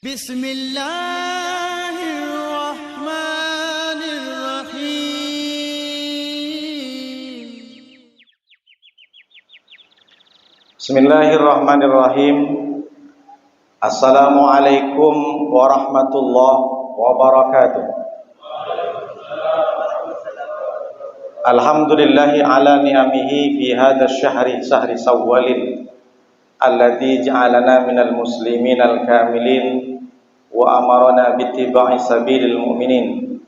Bismillahirrahmanirrahim. Bismillahirrahmanirrahim. Assalamualaikum warahmatullahi wabarakatuh. Alhamdulillahi ala ni'amihi fi hadha syahri sawwalin alladzi ja'alana minal muslimin al-kamilin wa amarana bittiba'i sabilil mu'minin.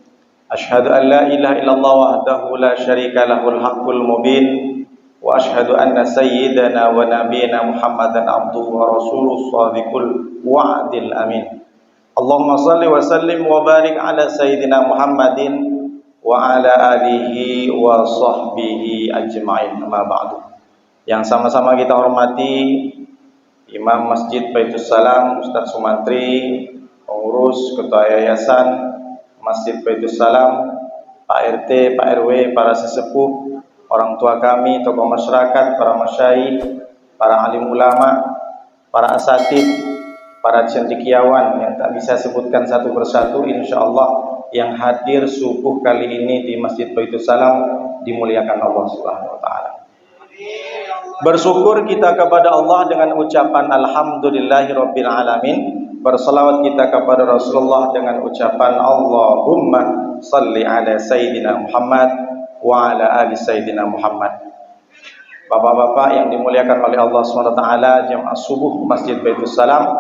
Asyhadu an la ilaha illallah wahdahu la syarika lahul haqqul mubin wa asyhadu anna sayyidana wa nabiyyana Muhammadan abduhu wa rasuluhu shadiqul wa'dil amin. Allahumma shalli wa sallim wa barik ala sayyidina Muhammadin wa ala alihi wa sahbihi ajma'in. Amma ba'du. Yang sama-sama kita hormati Imam Masjid Baitus Salam Ustaz Sumantri, pengurus ketua yayasan Masjid Baitus Salam, Pak RT, Pak RW, para sesepuh, orang tua kami, tokoh masyarakat, para masyayikh, para alim ulama, para asatid, para cendekiawan yang tak bisa sebutkan satu persatu, insyaallah yang hadir subuh kali ini di Masjid Baitus Salam dimuliakan Allah Subhanahu wa taala. Bersyukur kita kepada Allah dengan ucapan alhamdulillahirabbil alamin. Berselawat kita kepada Rasulullah dengan ucapan Allahumma salli ala sayyidina Muhammad wa ala ali sayyidina Muhammad. Bapak-bapak yang dimuliakan oleh Allah SWT, jamaah subuh Masjid Baitus Salam,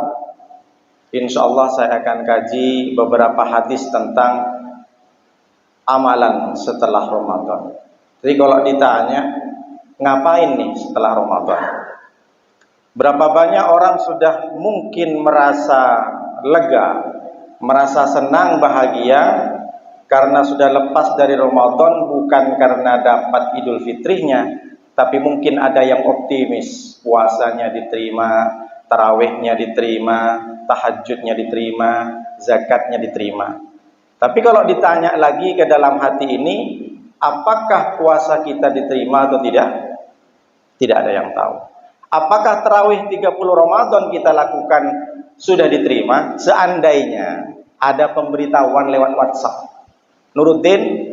insyaallah saya akan kaji beberapa hadis tentang amalan setelah Ramadan. Jadi kalau ditanya ngapain nih setelah Ramadan? Berapa banyak orang sudah mungkin merasa lega, merasa senang, bahagia karena sudah lepas dari Ramadan, bukan karena dapat Idul Fitrinya, tapi mungkin ada yang optimis, puasanya diterima, tarawihnya diterima, tahajudnya diterima, zakatnya diterima. Tapi kalau ditanya lagi ke dalam hati ini, apakah puasa kita diterima atau tidak? Tidak ada yang tahu. Apakah tarawih 30 Ramadan kita lakukan sudah diterima? Seandainya ada pemberitahuan lewat WhatsApp, Nuruddin,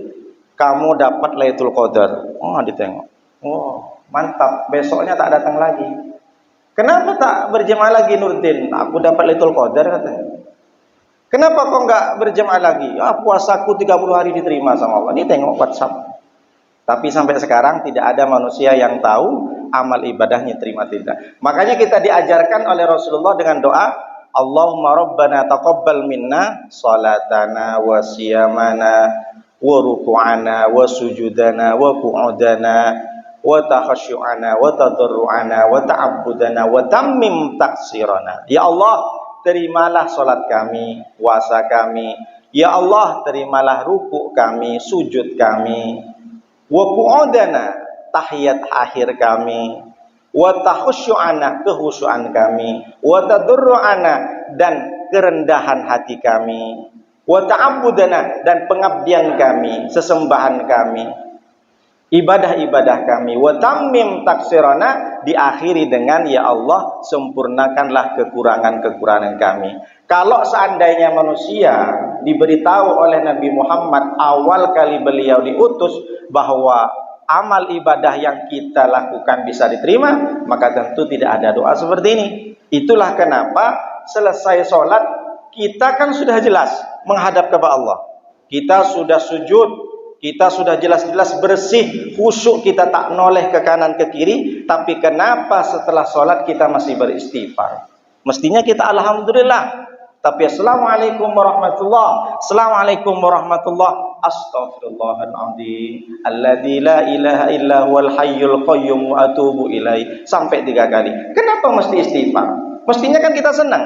kamu dapat Lailatul Qadar. Oh, ditengok. Oh, mantap. Besoknya tak datang lagi. Kenapa tak berjemaah lagi, Nuruddin? Aku dapat Lailatul Qadar katanya. Kenapa kok enggak berjemaah lagi? Puasaku 30 hari diterima sama Allah. Ini tengok WhatsApp. Tapi sampai sekarang tidak ada manusia yang tahu amal ibadahnya terima tidak. Makanya kita diajarkan oleh Rasulullah dengan doa, Allahumma rabbana taqabbal minna salatana wa siyamana wa ruku'ana wa sujudana wa qu'udana wa takhasyu'ana wa tadarru'ana wa ta'abbudana wa tammim taksirana. Ya Allah, terimalah salat kami, puasa kami. Ya Allah, terimalah ruku' kami, sujud kami. Wa qu'udana, tahiyat akhir kami, wa takhusyu'ana, kehusuan kami, wa tadarru'ana, dan kerendahan hati kami, wa ta'abbudana, dan pengabdian kami, sesembahan kami, ibadah-ibadah kami, wa tammim taksirana, diakhiri dengan ya Allah, sempurnakanlah kekurangan-kekurangan kami. Kalau seandainya manusia diberitahu oleh Nabi Muhammad awal kali beliau diutus bahwa amal ibadah yang kita lakukan bisa diterima, maka tentu tidak ada doa seperti ini. Itulah kenapa selesai sholat kita kan sudah jelas menghadap kepada Allah. Kita sudah sujud, kita sudah jelas-jelas bersih, khusyuk, kita tak noleh ke kanan ke kiri. Tapi kenapa setelah sholat kita masih beristighfar? Mestinya kita alhamdulillah. Tapi assalamualaikum warahmatullah, assalamualaikum warahmatullah, astaghfirullahaladzim, alladzi la ilaha illa huwal hayyul qayyum wa atubu ilaih, sampai 3 kali. Kenapa mesti istighfar? Mestinya kan kita senang,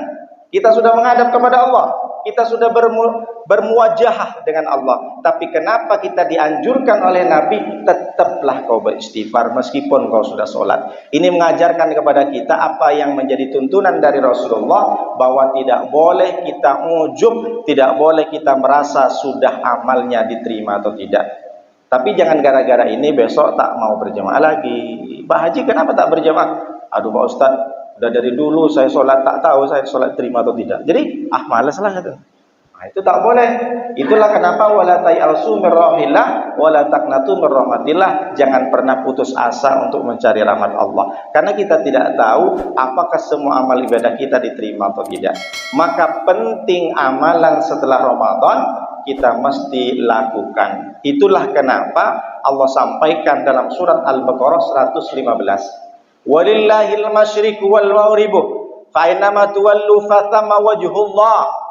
kita sudah menghadap kepada Allah, kita sudah bermuwajahah dengan Allah. Tapi kenapa kita dianjurkan oleh Nabi, tetaplah kau beristighfar meskipun kau sudah sholat. Ini mengajarkan kepada kita apa yang menjadi tuntunan dari Rasulullah, bahwa tidak boleh kita ujub, tidak boleh kita merasa sudah amalnya diterima atau tidak. Tapi jangan gara-gara ini besok tak mau berjamaah lagi. Pak Haji kenapa tak berjamaah? Aduh Pak Ustaz, Udah dari dulu saya sholat tak tahu saya sholat terima atau tidak. Jadi malas lah gitu. Nah, itu tak boleh. Itulah kenapa wala tayasu mir rahmatillah wala taqnatu mir rahmatillah. Jangan pernah putus asa untuk mencari rahmat Allah. Karena kita tidak tahu apakah semua amal ibadah kita diterima atau tidak. Maka penting amalan setelah Ramadan kita mesti lakukan. Itulah kenapa Allah sampaikan dalam surat Al-Baqarah 115. Walillahil masyriqu wal maghribu fa innama tuwallu fathamma wajhullah.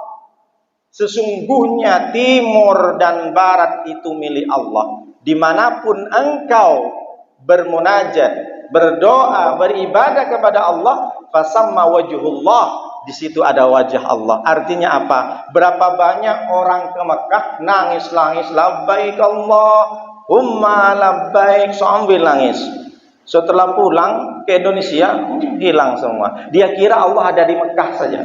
Sesungguhnya timur dan barat itu milik Allah. Dimanapun engkau bermunajat, berdoa, beribadah kepada Allah, fasamma wajhullah, di situ ada wajah Allah. Artinya apa? Berapa banyak orang ke Mekah nangis-nangis labbaik Allahumma labbaik sambil nangis. Setelah pulang ke Indonesia hilang semua. Dia kira Allah ada di Mekah saja.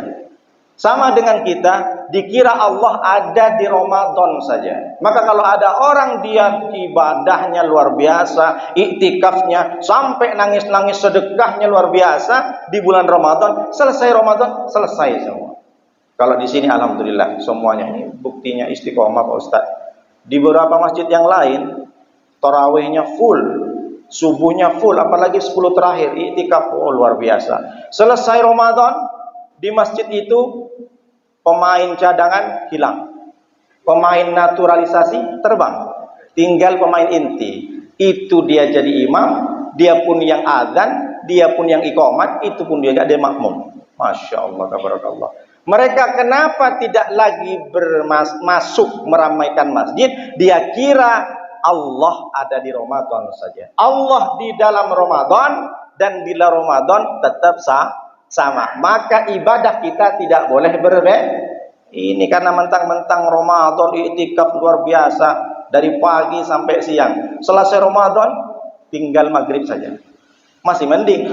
Sama dengan kita, dikira Allah ada di Ramadan saja. Maka kalau ada orang dia ibadahnya luar biasa, iktikafnya sampai nangis-nangis, sedekahnya luar biasa di bulan Ramadan, selesai Ramadan selesai semua. Kalau di sini alhamdulillah semuanya ini buktinya istiqomah Pak Ustaz. Di beberapa masjid yang lain tarawihnya full, subuhnya full, apalagi 10 terakhir iktikaf luar biasa. Selesai Ramadan di masjid itu pemain cadangan hilang, pemain naturalisasi terbang, tinggal pemain inti. Itu dia jadi imam, dia pun yang azan, dia pun yang iqamat, itu pun dia gak ada makmum. Masya Allah, tabarakallah. Mereka kenapa tidak lagi masuk meramaikan masjid? Dia kira Allah ada di Ramadan saja. Allah di dalam Ramadan dan di luar Ramadan tetap sama. Maka ibadah kita tidak boleh berbeda. Ini karena mentang-mentang Ramadan iktikaf luar biasa dari pagi sampai siang. Selesai Ramadan tinggal maghrib saja. Masih mending.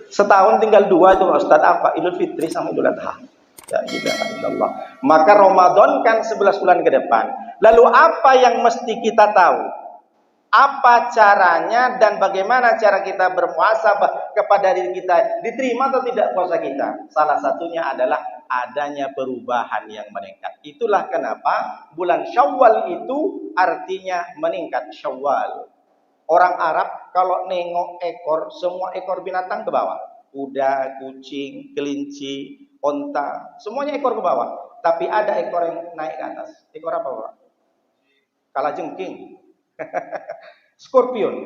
Setahun tinggal 2 itu Ustaz apa? Idul Fitri sama Idul Adha. Ya ilaha. Maka Ramadan kan 11 bulan ke depan. Lalu apa yang mesti kita tahu? Apa caranya dan bagaimana cara kita bermuhasabah kepada diri kita, diterima atau tidak puasa kita? Salah satunya adalah adanya perubahan yang meningkat. Itulah kenapa bulan Syawal itu artinya meningkat. Syawal. Orang Arab kalau nengok ekor, semua ekor binatang ke bawah. Kuda, kucing, kelinci, onta, semuanya ekor ke bawah. Tapi ada ekor yang naik ke atas. Ekor apa, Pak? Kalajengking. Scorpion.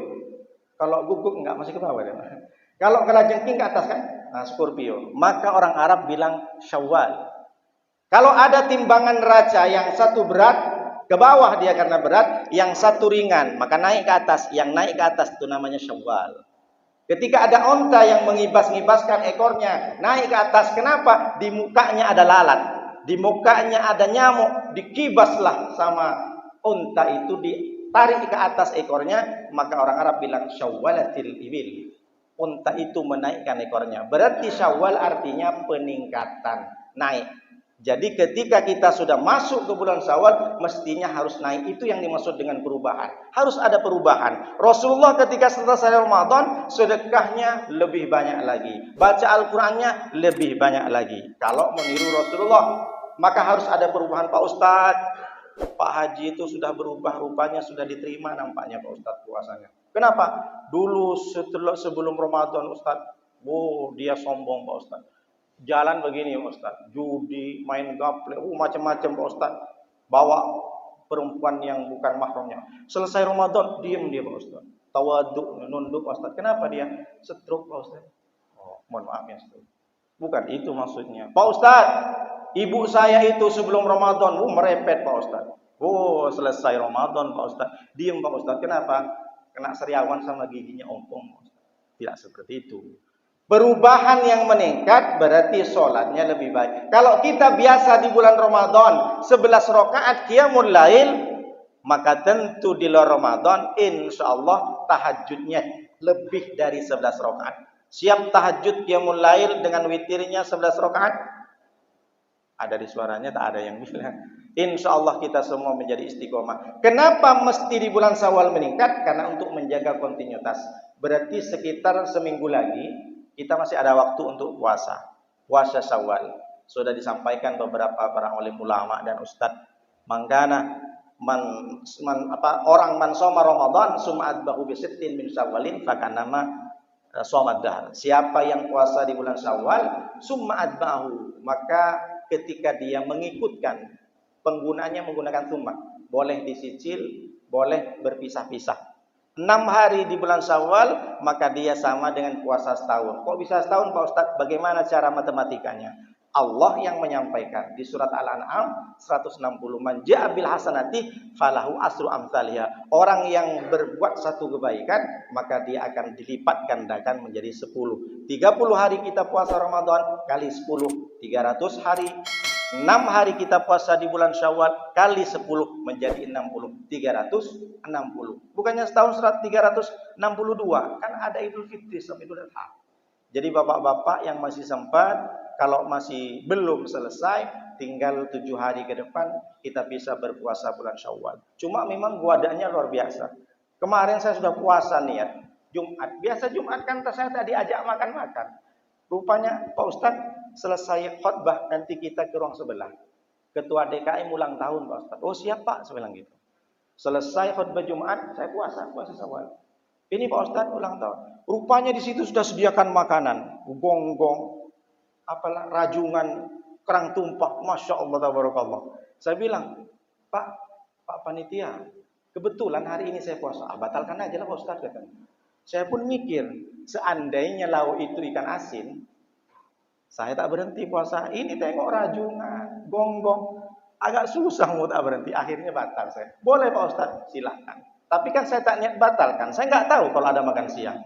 Kalau guguk enggak, masih ke bawah dia. Kalau kalajengking ke atas kan? Nah, Scorpio. Maka orang Arab bilang Syawal. Kalau ada timbangan raja yang satu berat, ke bawah dia karena berat, yang satu ringan, maka naik ke atas. Yang naik ke atas itu namanya Syawal. Ketika ada onta yang mengibas-ngibaskan ekornya, naik ke atas. Kenapa? Di mukanya ada lalat. Di mukanya ada nyamuk. Dikibaslah sama onta itu, ditarik ke atas ekornya, maka orang Arab bilang Syawalatil ibil. Unta itu menaikkan ekornya. Berarti Syawal artinya peningkatan, naik. Jadi ketika kita sudah masuk ke bulan Syawal, mestinya harus naik. Itu yang dimaksud dengan perubahan. Harus ada perubahan. Rasulullah ketika selesai Ramadan, sedekahnya lebih banyak lagi. Baca Al-Qur'annya lebih banyak lagi. Kalau meniru Rasulullah, maka harus ada perubahan. Pak Ustadz, Pak Haji itu sudah berubah, rupanya sudah diterima nampaknya Pak Ustadz puasanya. Kenapa? Dulu sebelum Ramadan Ustadz, dia sombong Pak Ustadz. Jalan begini Pak Ustadz, judi, main gaple, macam-macam Pak Ustadz. Bawa perempuan yang bukan mahramnya. Selesai Ramadan, diam dia Pak Ustadz. Tawaduk, nunduk Pak Ustadz. Kenapa dia? Stroke Pak Ustadz. Oh, mohon maaf ya Ustadz. Bukan itu maksudnya. Pak Ustadz, ibu saya itu sebelum Ramadan merepet Pak Ustadz. Selesai Ramadan Pak Ustadz, diam Pak Ustadz. Kenapa? Kena sariawan sama giginya ompong. Tidak seperti itu. Perubahan yang meningkat berarti sholatnya lebih baik. Kalau kita biasa di bulan Ramadan 11 rakaat qiyamul lail, maka tentu di luar Ramadan insya Allah tahajudnya lebih dari 11 rakaat. Siap tahajud qiyamul lail dengan witirnya 11 rakaat? Ada di suaranya, tak ada yang bilang. Insya Allah kita semua menjadi istiqomah. Kenapa mesti di bulan Syawal meningkat? Karena untuk menjaga kontinuitas. Berarti sekitar seminggu lagi kita masih ada waktu untuk puasa. Puasa Syawal. Sudah disampaikan beberapa para ulama dan ustadz. Mangkana orang man soma Ramadan summa atba'u bi sittin min Syawalin fakanama shomad dahr. Siapa yang puasa di bulan Syawal summa atba'u, maka ketika dia mengikutkan, penggunaannya menggunakan summa, boleh disicil, boleh berpisah-pisah. 6 hari di bulan Syawal, maka dia sama dengan puasa setahun. Kok bisa setahun Pak Ustadz? Bagaimana cara matematikanya? Allah yang menyampaikan di surat Al-An'am 160, man ja'a bil hasanati falahu asru amsalha. Orang yang berbuat satu kebaikan, maka dia akan dilipat gandakan menjadi 10. 30 hari kita puasa Ramadan kali 10, 300 hari. 6 hari kita puasa di bulan Syawal kali 10 menjadi 60, 360. Bukannya setahun 362, kan ada Idul Fitri sama Idul Adha. Jadi bapak-bapak yang masih sempat, kalau masih belum selesai, tinggal 7 hari ke depan kita bisa berpuasa bulan Syawal. Cuma memang godaannya luar biasa. Kemarin saya sudah puasa niat Jumat. Biasa Jumat kan saya tadi ajak makan-makan. Rupanya Pak Ustadz selesai khutbah nanti kita ke ruang sebelah. Ketua DKM ulang tahun Pak Ustadz. Oh siap Pak, saya bilang gitu. Selesai khutbah Jumat, saya puasa Syawal. Ini Pak Ustadz ulang tahun. Rupanya di situ sudah sediakan makanan, gonggong, apalah rajungan, kerang tumpah, masya Allah tabarakallah. Saya bilang, Pak panitia, kebetulan hari ini saya puasa. Batalkan aja lah Pak Ustadz katanya. Saya pun mikir, seandainya lauk itu ikan asin, saya tak berhenti puasa. Ini tengok rajungan, gonggong, agak susah mau tak berhenti. Akhirnya batal saya. Boleh Pak Ustadz, silakan. Tapi kan saya tak niat batalkan. Saya nggak tahu kalau ada makan siang.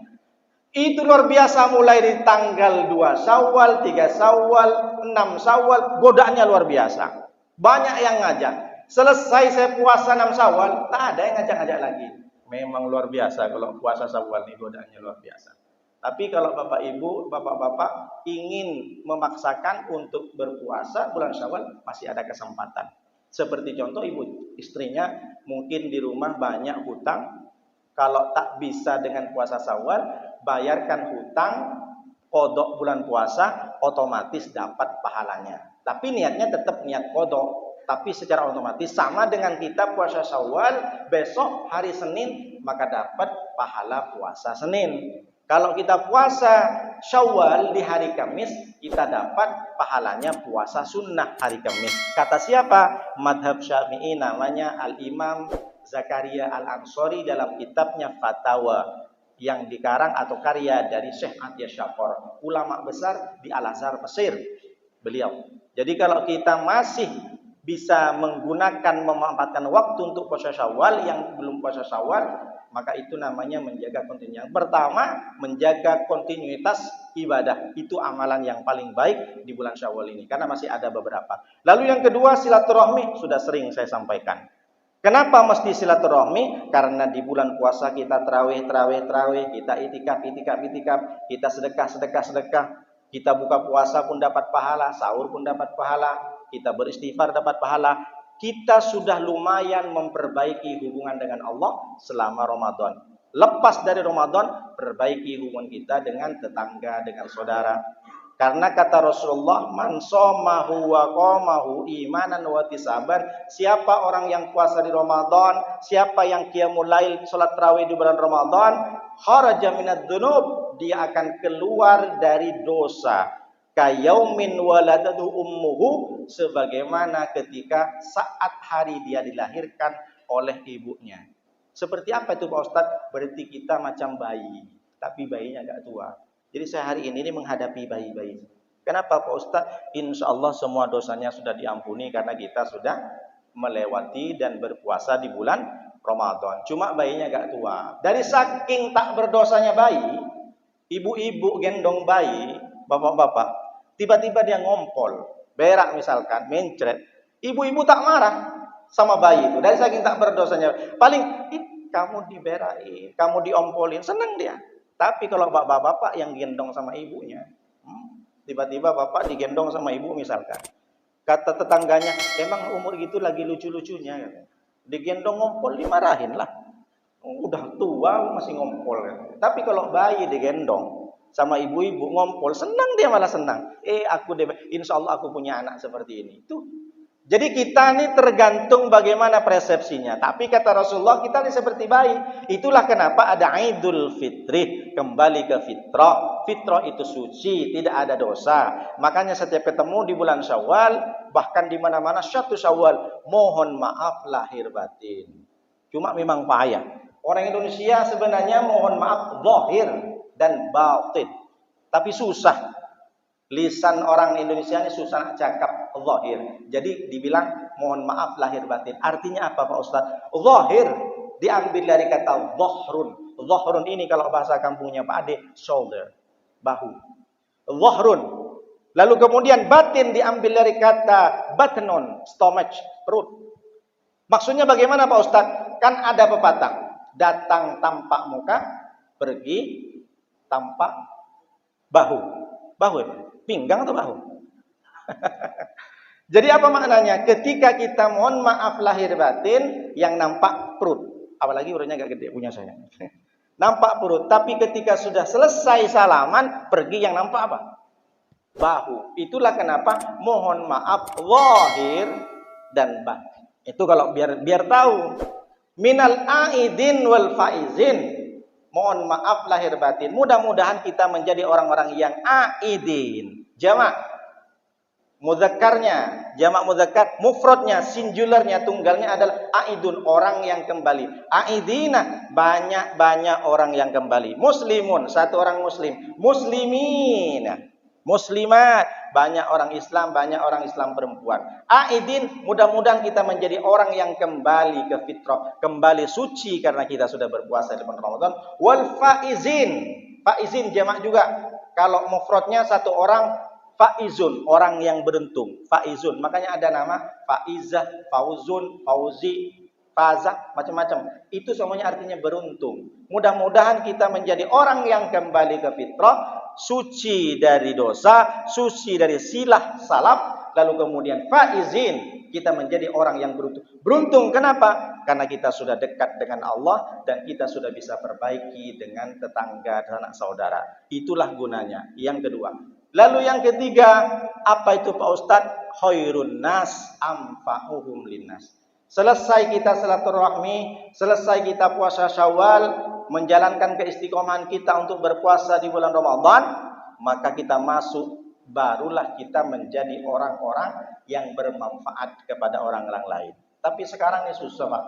Itu luar biasa, mulai dari tanggal 2 Syawal, 3 Syawal, 6 Syawal, godaannya luar biasa. Banyak yang ngajak. Selesai saya puasa 6 Syawal, tak ada yang ngajak-ngajak lagi. Memang luar biasa kalau puasa Syawal ini, godaannya luar biasa. Tapi kalau Bapak Ibu, Bapak-bapak ingin memaksakan untuk berpuasa bulan Syawal, masih ada kesempatan. Seperti contoh ibu istrinya mungkin di rumah banyak hutang, kalau tak bisa dengan puasa Syawal, bayarkan hutang, qodok bulan puasa, otomatis dapat pahalanya. Tapi niatnya tetap niat qodok. Tapi secara otomatis sama dengan kita puasa Syawal, besok hari Senin, maka dapat pahala puasa Senin. Kalau kita puasa Syawal di hari Kamis, kita dapat pahalanya puasa sunnah hari Kamis. Kata siapa? Madhab Syafi'i, namanya Al-Imam Zakaria Al-Ansori dalam kitabnya Fatawa, yang dikarang atau karya dari Syekh Atiyah Syafar, ulama besar di Al-Azhar Mesir beliau. Jadi kalau kita masih bisa memanfaatkan waktu untuk puasa Syawal, yang belum puasa Syawal, maka itu namanya menjaga kontinuitas. Yang pertama, menjaga kontinuitas ibadah. Itu amalan yang paling baik di bulan Syawal ini, karena masih ada beberapa. Lalu yang kedua, silaturahmi, sudah sering saya sampaikan. Kenapa mesti silaturahmi? Karena di bulan puasa kita terawih, kita itikaf, kita sedekah, kita buka puasa pun dapat pahala, sahur pun dapat pahala, kita beristighfar dapat pahala. Kita sudah lumayan memperbaiki hubungan dengan Allah selama Ramadan. Lepas dari Ramadan, perbaiki hubungan kita dengan tetangga, dengan saudara. Karena kata Rasulullah, man somahu wa qamahu imanan wa tisaban. Siapa orang yang puasa di Ramadan, siapa yang qiyamul lail, salat tarawih di bulan Ramadan, kharaja minadz dzunub, dia akan keluar dari dosa. Kayaumin waladatu ummuhu, sebagaimana ketika saat hari dia dilahirkan oleh ibunya. Seperti apa itu Pak Ustadz? Berarti kita macam bayi, tapi bayinya agak tua. Jadi saya hari ini menghadapi bayi-bayi. Kenapa Pak Ustadz? Insya Allah semua dosanya sudah diampuni karena kita sudah melewati dan berpuasa di bulan Ramadan. Cuma bayinya agak tua. Dari saking tak berdosanya bayi, ibu-ibu gendong bayi, bapak-bapak, tiba-tiba dia ngompol, berak misalkan, mencret. Ibu-ibu tak marah sama bayi itu. Dari saking tak berdosanya. Paling, kamu diberain, kamu diompolin, senang dia. Tapi kalau bapak-bapak yang gendong sama ibunya, tiba-tiba bapak digendong sama ibu misalkan. Kata tetangganya, emang umur gitu lagi lucu-lucunya. Digendong ngompol, dimarahin lah. Udah tua masih ngompol. Tapi kalau bayi digendong, sama ibu-ibu ngompol, senang dia malah senang. Insya Allah aku punya anak seperti ini. Tuh. Jadi kita ini tergantung bagaimana persepsinya. Tapi kata Rasulullah kita ini seperti bayi. Itulah kenapa ada Idul Fitri, kembali ke fitrah. Fitrah itu suci, tidak ada dosa. Makanya setiap ketemu di bulan Syawal, bahkan di mana-mana 1 Syawal, mohon maaf lahir batin. Cuma memang payah. Orang Indonesia sebenarnya mohon maaf zahir dan batin. Tapi susah. Lisan orang Indonesia ini susah nak cakap zahir. Jadi dibilang mohon maaf lahir batin. Artinya apa Pak Ustaz? Zahir diambil dari kata zahrun. Zahrun ini kalau bahasa kampungnya Pak Ade, shoulder, bahu. Zahrun. Lalu kemudian batin diambil dari kata batnon, stomach, perut. Maksudnya bagaimana Pak Ustaz? Kan ada pepatah, datang tampak muka, pergi tampak bahu. Bahu ya? Pinggang atau bahu? Jadi apa maknanya? Ketika kita mohon maaf lahir batin, yang nampak perut. Apalagi urutnya agak gede punya saya. Nampak perut. Tapi ketika sudah selesai salaman, pergi yang nampak apa? Bahu. Itulah kenapa mohon maaf zahir dan batin. Itu kalau biar tahu. Minal aidin wal faizin. Mohon maaf lahir batin. Mudah-mudahan kita menjadi orang-orang yang aidin. Jamak mudzakarnya, jamak mudzakkar, mufradnya, singularnya, tunggalnya adalah aidun, orang yang kembali. Aidina, banyak-banyak orang yang kembali. Muslimun, satu orang muslim. Muslimin, muslimat, banyak orang Islam, banyak orang Islam perempuan. Aidin, mudah-mudahan kita menjadi orang yang kembali ke fitrah, kembali suci karena kita sudah berpuasa di bulan Ramadan. Wal faizin, faizin jamak juga. Kalau mufradnya satu orang, faizun, orang yang beruntung. Faizun, makanya ada nama faizah, fauzun, fauzi, fazah, macam-macam. Itu semuanya artinya beruntung. Mudah-mudahan kita menjadi orang yang kembali ke fitrah, suci dari dosa, suci dari silah salaf, lalu kemudian faizin, kita menjadi orang yang beruntung. Beruntung kenapa? Karena kita sudah dekat dengan Allah dan kita sudah bisa perbaiki dengan tetangga dan anak saudara. Itulah gunanya. Yang kedua. Lalu yang ketiga, apa itu Pak Ustadz? Khairun nas anfa'uhum linnas. Selesai kita silaturahmi, selesai kita puasa Syawal, menjalankan keistiqomahan kita untuk berpuasa di bulan Ramadan, maka kita masuk, barulah kita menjadi orang-orang yang bermanfaat kepada orang-orang lain. Tapi sekarang ini susah Pak.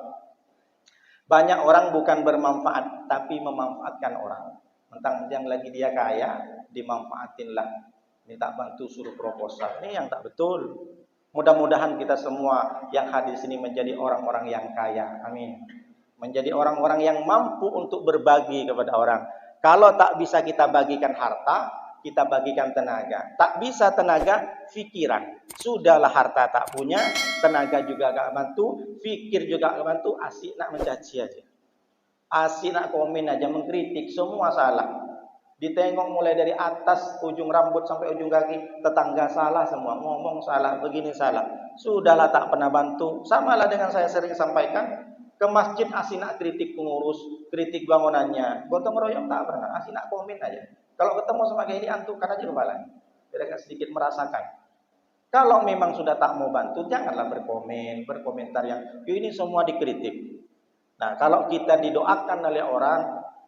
Banyak orang bukan bermanfaat, tapi memanfaatkan orang. Mentang yang lagi dia kaya, dimanfaatinlah. Minta bantu suruh proposal. Ini yang tak betul. Mudah-mudahan kita semua yang hadir di sini menjadi orang-orang yang kaya. Amin. Menjadi orang-orang yang mampu untuk berbagi kepada orang. Kalau tak bisa kita bagikan harta, kita bagikan tenaga. Tak bisa tenaga, fikiran. Sudahlah harta tak punya, tenaga juga gak bantu, fikir juga gak bantu, asik nak mencaci aja. Asik nak komen aja, mengkritik, semua salah. Ditengok mulai dari atas ujung rambut sampai ujung kaki, tetangga salah semua, ngomong salah, begini salah. Sudahlah tak pernah bantu. Samalah dengan saya sering sampaikan, ke masjid asik nak kritik pengurus, kritik bangunannya. Gotong royong tak pernah, asik nak komen aja. Kalau ketemu sama kayak ini antukan aja kepalanya. Biar sedikit merasakan. Kalau memang sudah tak mau bantu, janganlah berkomentar yang ini semua dikritik. Nah, kalau kita didoakan oleh orang,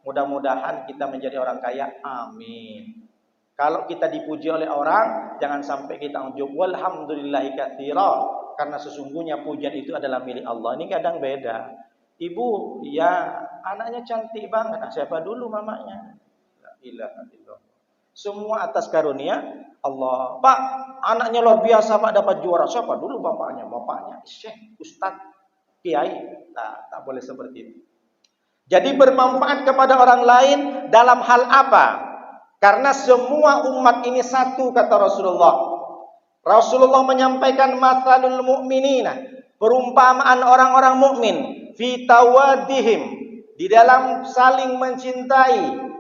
mudah-mudahan kita menjadi orang kaya. Amin. Kalau kita dipuji oleh orang, jangan sampai kita ujub. Walhamdulillahi katsira. Karena sesungguhnya pujian itu adalah milik Allah. Ini kadang beda. Ibu, ya anaknya cantik banget. Nah, siapa dulu mamanya? La ilaha illallah. Semua atas karunia Allah. Pak, anaknya luar biasa Pak, dapat juara. Siapa dulu bapaknya? Bapaknya Syekh, Ustadz, Kiai. Nah, tak boleh seperti itu. Jadi bermanfaat kepada orang lain dalam hal apa? Karena semua umat ini satu, kata Rasulullah. Rasulullah menyampaikan matsalul mu'minina, perumpamaan orang-orang mukmin, fi tawaddihim, di dalam saling mencintai,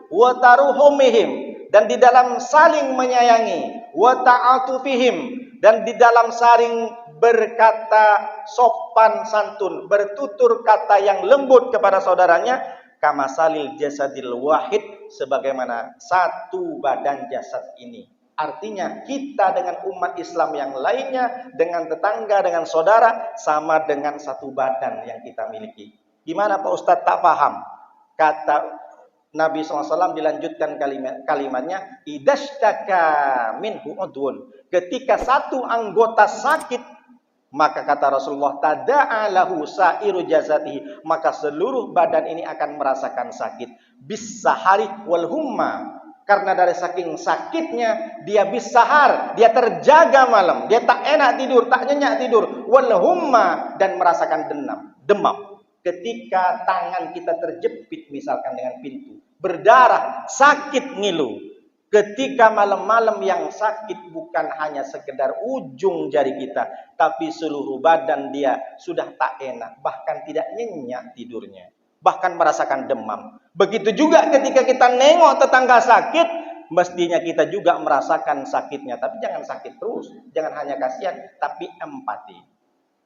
wa taruhumihim, dan di dalam saling menyayangi, wa ta'atufihim, dan di dalam saling berkata sopan santun, bertutur kata yang lembut kepada saudaranya, kamasalil jasadil wahid, sebagaimana satu badan jasad ini. Artinya kita dengan umat Islam yang lainnya, dengan tetangga, dengan saudara, sama dengan satu badan yang kita miliki. Gimana Pak Ustadz tak paham? Kata Nabi SAW dilanjutkan kalimatnya, idashtaka minhu udhun. Ketika satu anggota sakit, maka kata Rasulullah, tada'a lahu sa'iru jasadihi, maka seluruh badan ini akan merasakan sakit. Bis-sahari wal humma. Karena dari saking sakitnya, dia bis-sahar, dia terjaga malam, dia tak enak tidur, tak nyenyak tidur. Wal humma, dan merasakan demam. Ketika tangan kita terjepit misalkan dengan pintu, berdarah, sakit ngilu. Ketika malam-malam yang sakit bukan hanya sekedar ujung jari kita, tapi seluruh badan dia sudah tak enak, bahkan tidak nyenyak tidurnya, bahkan merasakan demam. Begitu juga ketika kita nengok tetangga sakit, mestinya kita juga merasakan sakitnya. Tapi jangan sakit terus, jangan hanya kasihan, tapi empati.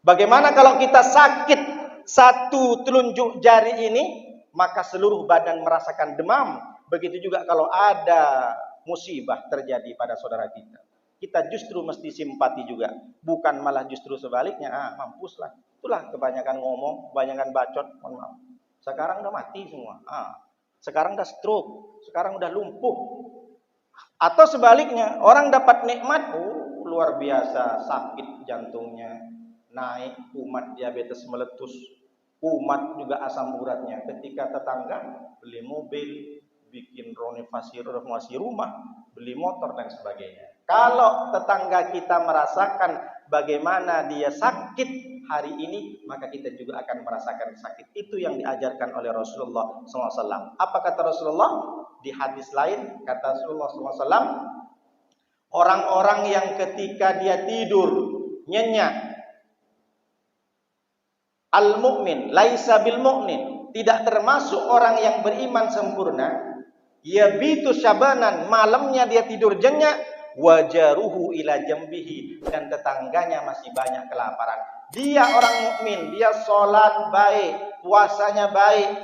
Bagaimana kalau kita sakit satu telunjuk jari ini, maka seluruh badan merasakan demam. Begitu juga kalau ada musibah terjadi pada saudara kita, kita justru mesti simpati juga, bukan malah justru sebaliknya. Mampuslah, itulah kebanyakan ngomong, kebanyakan bacot, mohon maaf. Sekarang udah mati semua, sekarang udah stroke, sekarang udah lumpuh. Atau sebaliknya, orang dapat nikmat, luar biasa, sakit jantungnya naik, kumat diabetes meletus, kumat juga asam uratnya. Ketika tetangga beli mobil, bikin renovasi rumah, beli motor dan sebagainya. Kalau tetangga kita merasakan bagaimana dia sakit hari ini, maka kita juga akan merasakan sakit. Itu yang diajarkan oleh Rasulullah SAW. Apa kata Rasulullah? Di hadis lain, kata Rasulullah SAW, orang-orang yang ketika dia tidur nyenyak, al-mu'min laisa bil mu'min, tidak termasuk orang yang beriman sempurna. Yabitu syabanan, malamnya dia tidur jenyak, wajaruhu ila jambihi, dan tetangganya masih banyak kelaparan. Dia orang mukmin, dia sholat baik, puasanya baik,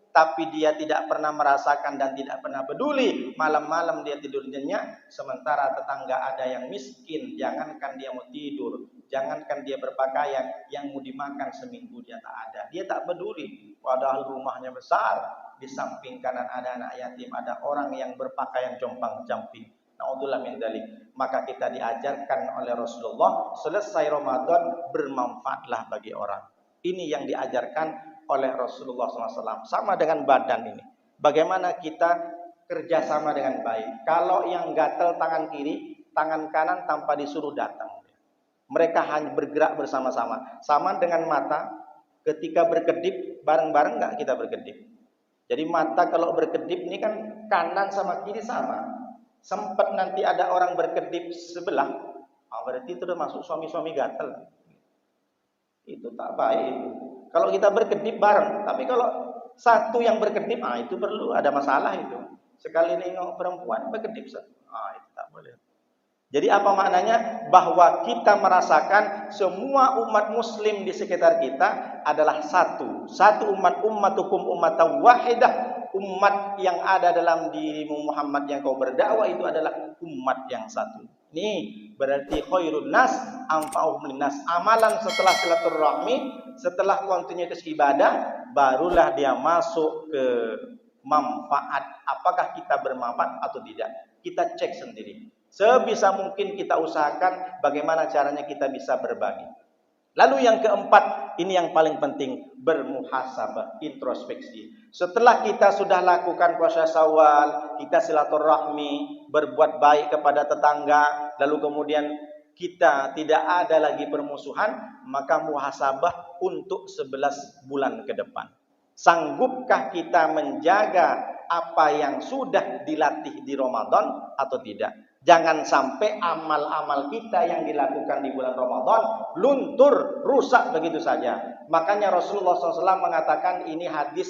tapi dia tidak pernah merasakan dan tidak pernah peduli. Malam-malam dia tidur jenyak, sementara tetangga ada yang miskin, jangankan dia mau tidur, jangankan dia berpakaian, yang mau dimakan seminggu dia tak ada. Dia tak peduli, padahal rumahnya besar. Di samping kanan ada anak yatim, ada orang yang berpakaian jompang-camping. Naudzubillah min dzalik. Maka kita diajarkan oleh Rasulullah, selesai Ramadan bermanfaatlah bagi orang. Ini yang diajarkan oleh Rasulullah SAW. Sama dengan badan ini. Bagaimana kita kerjasama dengan baik. Kalau yang gatel tangan kiri, tangan kanan tanpa disuruh datang. Mereka hanya bergerak bersama-sama. Sama dengan mata, ketika berkedip, bareng-bareng nggak kita berkedip. Jadi mata kalau berkedip ini kan kanan sama kiri sama. Sempat nanti ada orang berkedip sebelah, berarti itu udah masuk suami-suami gatel. Itu tak baik. Kalau kita berkedip bareng, tapi kalau satu yang berkedip, itu perlu ada masalah itu. Sekali nengok perempuan berkedip, itu tak boleh. Jadi apa maknanya? Bahwa kita merasakan semua umat muslim di sekitar kita adalah satu. Satu umat, ummatukum ummatan wahidah. Umat yang ada dalam dirimu Muhammad yang kau berdakwah itu adalah umat yang satu. Ini berarti khairun nas anfa'uhum linnas. Amalan setelah silaturahmi, setelah kontinuitas ibadah, barulah dia masuk ke manfaat. Apakah kita bermanfaat atau tidak? Kita cek sendiri. Sebisa mungkin kita usahakan bagaimana caranya kita bisa berbagi. Lalu yang keempat, ini yang paling penting, bermuhasabah, introspeksi. Setelah kita sudah lakukan puasa Syawal, kita silaturahmi, berbuat baik kepada tetangga, lalu kemudian kita tidak ada lagi permusuhan, maka muhasabah untuk 11 bulan ke depan. Sanggupkah kita menjaga apa yang sudah dilatih di Ramadan atau tidak? Jangan sampai amal-amal kita yang dilakukan di bulan Ramadan luntur, rusak begitu saja. Makanya Rasulullah SAW mengatakan, ini hadis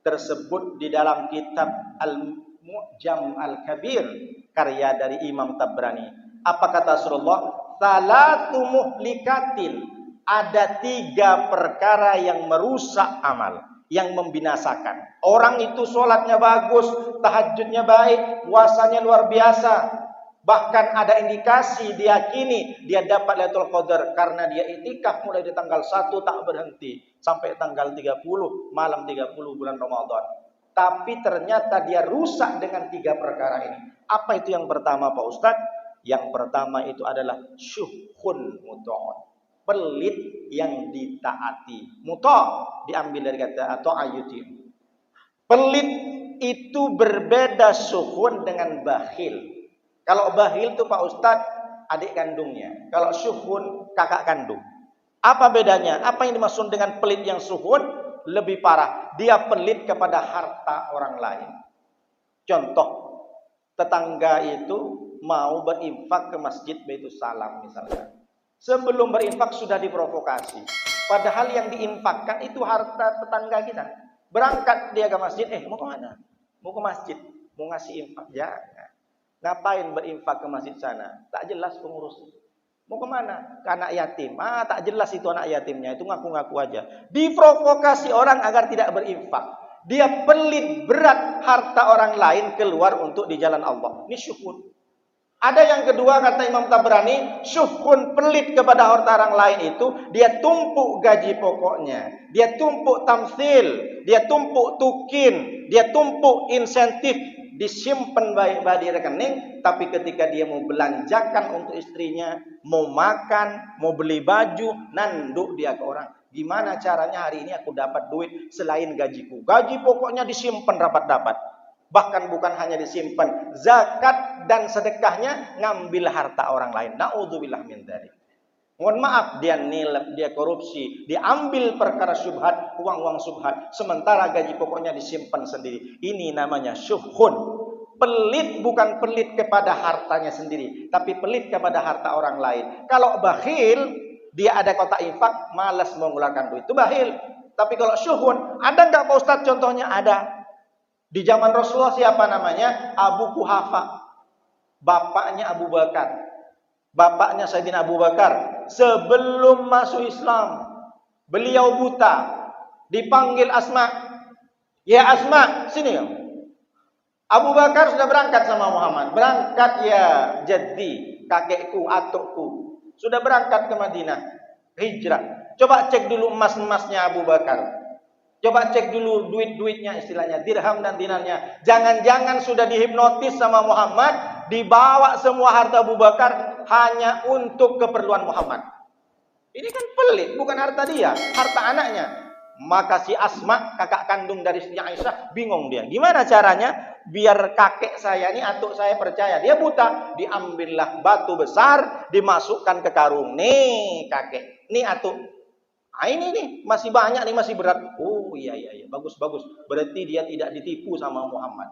tersebut di dalam kitab Al-Mu'jam Al-Kabir, karya dari Imam Tabrani. Apa kata Rasulullah? Salatu muhlikatin. Ada 3 perkara yang merusak amal. yang membinasakan. Orang itu sholatnya bagus, tahajudnya baik, puasanya luar biasa. Bahkan ada indikasi diyakini dia dapat Lailatul Qadar karena dia itikaf mulai di tanggal 1 tak berhenti sampai tanggal 30, malam 30 bulan Ramadan. Tapi ternyata dia rusak dengan 3 perkara ini. Apa itu yang pertama Pak Ustadz? Yang pertama itu adalah syuhun muta'un. Pelit yang ditaati. Muta' diambil dari kata atau ayuti. Pelit itu berbeda syuhun dengan bakhil. Kalau bakhil itu Pak Ustadz adik kandungnya. Kalau syuhun kakak kandung. Apa bedanya? Apa yang dimaksud dengan pelit yang syuhun? Lebih parah. Dia pelit kepada harta orang lain. Contoh, tetangga itu mau berinfak ke masjid Baitus Salam misalnya. Sebelum berinfak sudah diprovokasi. Padahal yang diinfakkan itu harta tetangga kita. Berangkat dia ke masjid, mau ke mana? Mau ke masjid, mau ngasih infak. Jangan. Ngapain berinfak ke masjid sana? Tak jelas pengurus. Mau ke mana? Ke anak yatim. Tak jelas itu anak yatimnya. Itu ngaku-ngaku aja. Diprovokasi orang agar tidak berinfak. Dia pelit berat harta orang lain keluar untuk di jalan Allah. Ini syukur. Ada yang kedua kata Imam Tabrani, syukur pelit kepada harta orang lain itu dia tumpuk gaji pokoknya, dia tumpuk tamsil, dia tumpuk tukin, dia tumpuk insentif, disimpan baik-baik di rekening, tapi ketika dia mau belanjakan untuk istrinya, mau makan, mau beli baju, nanduk dia ke orang. Gimana caranya hari ini aku dapat duit selain gajiku? Gaji pokoknya disimpan rapat-rapat. Bahkan bukan hanya disimpan, zakat dan sedekahnya ngambil harta orang lain. Na'udzubillah min dzalik. Mohon maaf, dia nilep, dia korupsi, dia ambil perkara syubhat, uang-uang syubhat, sementara gaji pokoknya disimpan sendiri. Ini namanya syuhun. Pelit bukan pelit kepada hartanya sendiri, tapi pelit kepada harta orang lain. Kalau bakhil, dia ada kotak infak, malas mengeluarkan duit. Itu bakhil. Tapi kalau syuhun, ada nggak Pak Ustadz contohnya? Ada. Di zaman Rasulullah siapa namanya? Abu Quhafa. Bapaknya Abu Bakar. Bapaknya Sayyidina Abu Bakar. Sebelum masuk Islam, beliau buta. Dipanggil Asma. Ya Asma, sini ya. Abu Bakar sudah berangkat sama Muhammad. Berangkat ya jaddi, kakekku, atukku. Sudah berangkat ke Madinah. Hijrah. Coba cek dulu emas-emasnya Abu Bakar. Coba cek dulu duit-duitnya istilahnya, dirham dan dinarnya. Jangan-jangan sudah dihipnotis sama Muhammad, dibawa semua harta Abu Bakar hanya untuk keperluan Muhammad. Ini kan pelit, bukan harta dia, harta anaknya. Maka si Asma, kakak kandung dari Siti Aisyah, bingung dia. Gimana caranya biar kakek saya ini, atuk saya percaya. Dia buta, diambillah batu besar, dimasukkan ke karung. Nih kakek, nih atuk. Ini nih masih banyak nih, masih berat. Oh iya bagus. Berarti dia tidak ditipu sama Muhammad.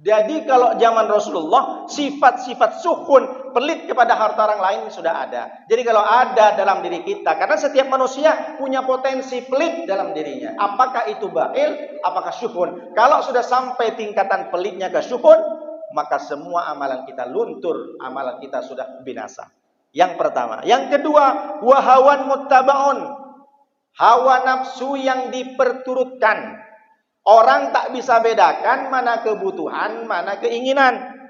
Jadi kalau zaman Rasulullah sifat-sifat suhun, pelit kepada harta orang lain sudah ada. Jadi kalau ada dalam diri kita, karena setiap manusia punya potensi pelit dalam dirinya. Apakah itu bakhil, apakah syuhun? Kalau sudah sampai tingkatan pelitnya ke syuhun, maka semua amalan kita luntur, amalan kita sudah binasa. Yang pertama. Yang kedua, wahawan muttabaun. Hawa nafsu yang diperturutkan. Orang tak bisa bedakan mana kebutuhan, mana keinginan.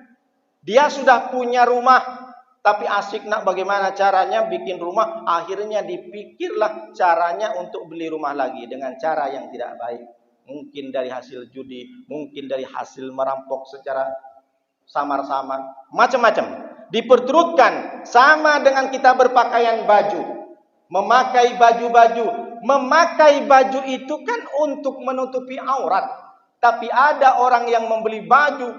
Dia sudah punya rumah, tapi asik nak bagaimana caranya bikin rumah. Akhirnya dipikirlah caranya untuk beli rumah lagi dengan cara yang tidak baik. Mungkin dari hasil judi, mungkin dari hasil merampok secara samar-samar. Macam-macam. Diperturutkan sama dengan kita berpakaian baju. Memakai baju-baju. Memakai baju itu kan untuk menutupi aurat. Tapi ada orang yang membeli baju,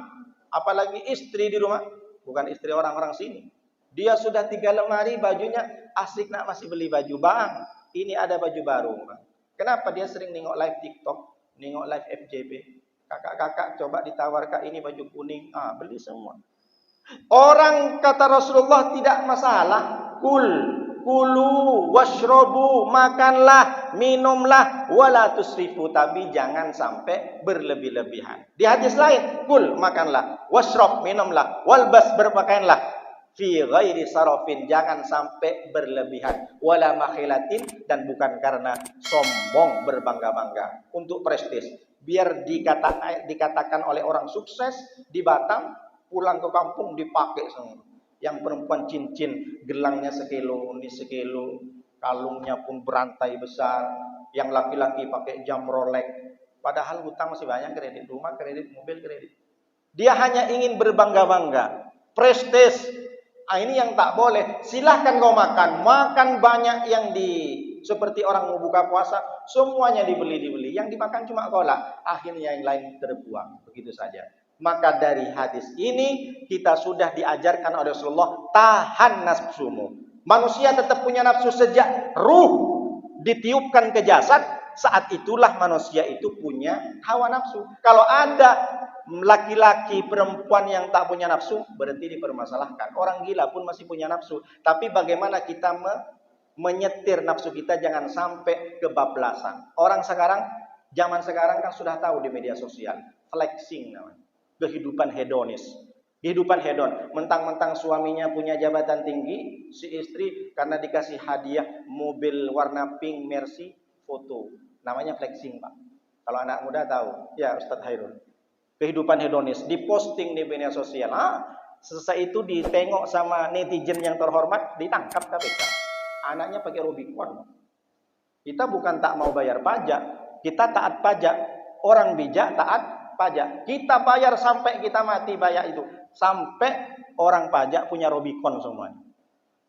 apalagi istri di rumah. Bukan istri orang-orang sini. Dia sudah 3 lemari bajunya, asik nak masih beli baju. Bang, ini ada baju baru. Bang. Kenapa dia sering nengok live TikTok, nengok live FJB. Kakak-kakak coba ditawar, Kak ini baju kuning. Beli semua. Orang kata Rasulullah tidak masalah. Kulu washrobu, makanlah, minumlah, wala tusrifu, tapi jangan sampai berlebih-lebihan. Di hadis lain, kul, makanlah, washrob, minumlah, walbas, berpakaianlah. fi ghairi sarafin, jangan sampai berlebihan, wala makhilatin, dan bukan karena sombong berbangga-bangga untuk prestis. Biar dikatakan oleh orang sukses di Batam, pulang ke kampung dipakai semua. Yang perempuan cincin, gelangnya sekilo, ini sekilo, kalungnya pun berantai besar. Yang laki-laki pakai jam Rolex. Padahal hutang masih banyak, kredit rumah, kredit mobil, kredit. Dia hanya ingin berbangga-bangga, prestis. Ini yang tak boleh. Silahkan kau makan banyak yang seperti orang mau buka puasa, semuanya dibeli. Yang dimakan cuma kolak, akhirnya yang lain terbuang. Begitu saja. Maka dari hadis ini kita sudah diajarkan oleh Rasulullah, tahan nafsumu. Manusia tetap punya nafsu sejak ruh ditiupkan ke jasad, saat itulah manusia itu punya hawa nafsu. Kalau ada laki-laki, perempuan yang tak punya nafsu, berarti dipermasalahkan. Orang gila pun masih punya nafsu. Tapi bagaimana kita menyetir nafsu kita jangan sampai kebablasan. Orang sekarang, zaman sekarang kan sudah tahu di media sosial, flexing namanya. Kehidupan hedonis. Kehidupan hedon. Mentang-mentang suaminya punya jabatan tinggi, si istri karena dikasih hadiah mobil warna pink Mercy, foto. Namanya flexing, Pak. Kalau anak muda tahu. Ya, Ustadz Hairul. Kehidupan hedonis diposting di media sosial. Selesai itu ditengok sama netizen yang terhormat, ditangkap KPK. Anaknya pakai Rubicon. Kita bukan tak mau bayar pajak, kita taat pajak. Orang bijak taat pajak. Kita bayar sampai kita mati bayar itu. Sampai orang pajak punya Rubicon semuanya.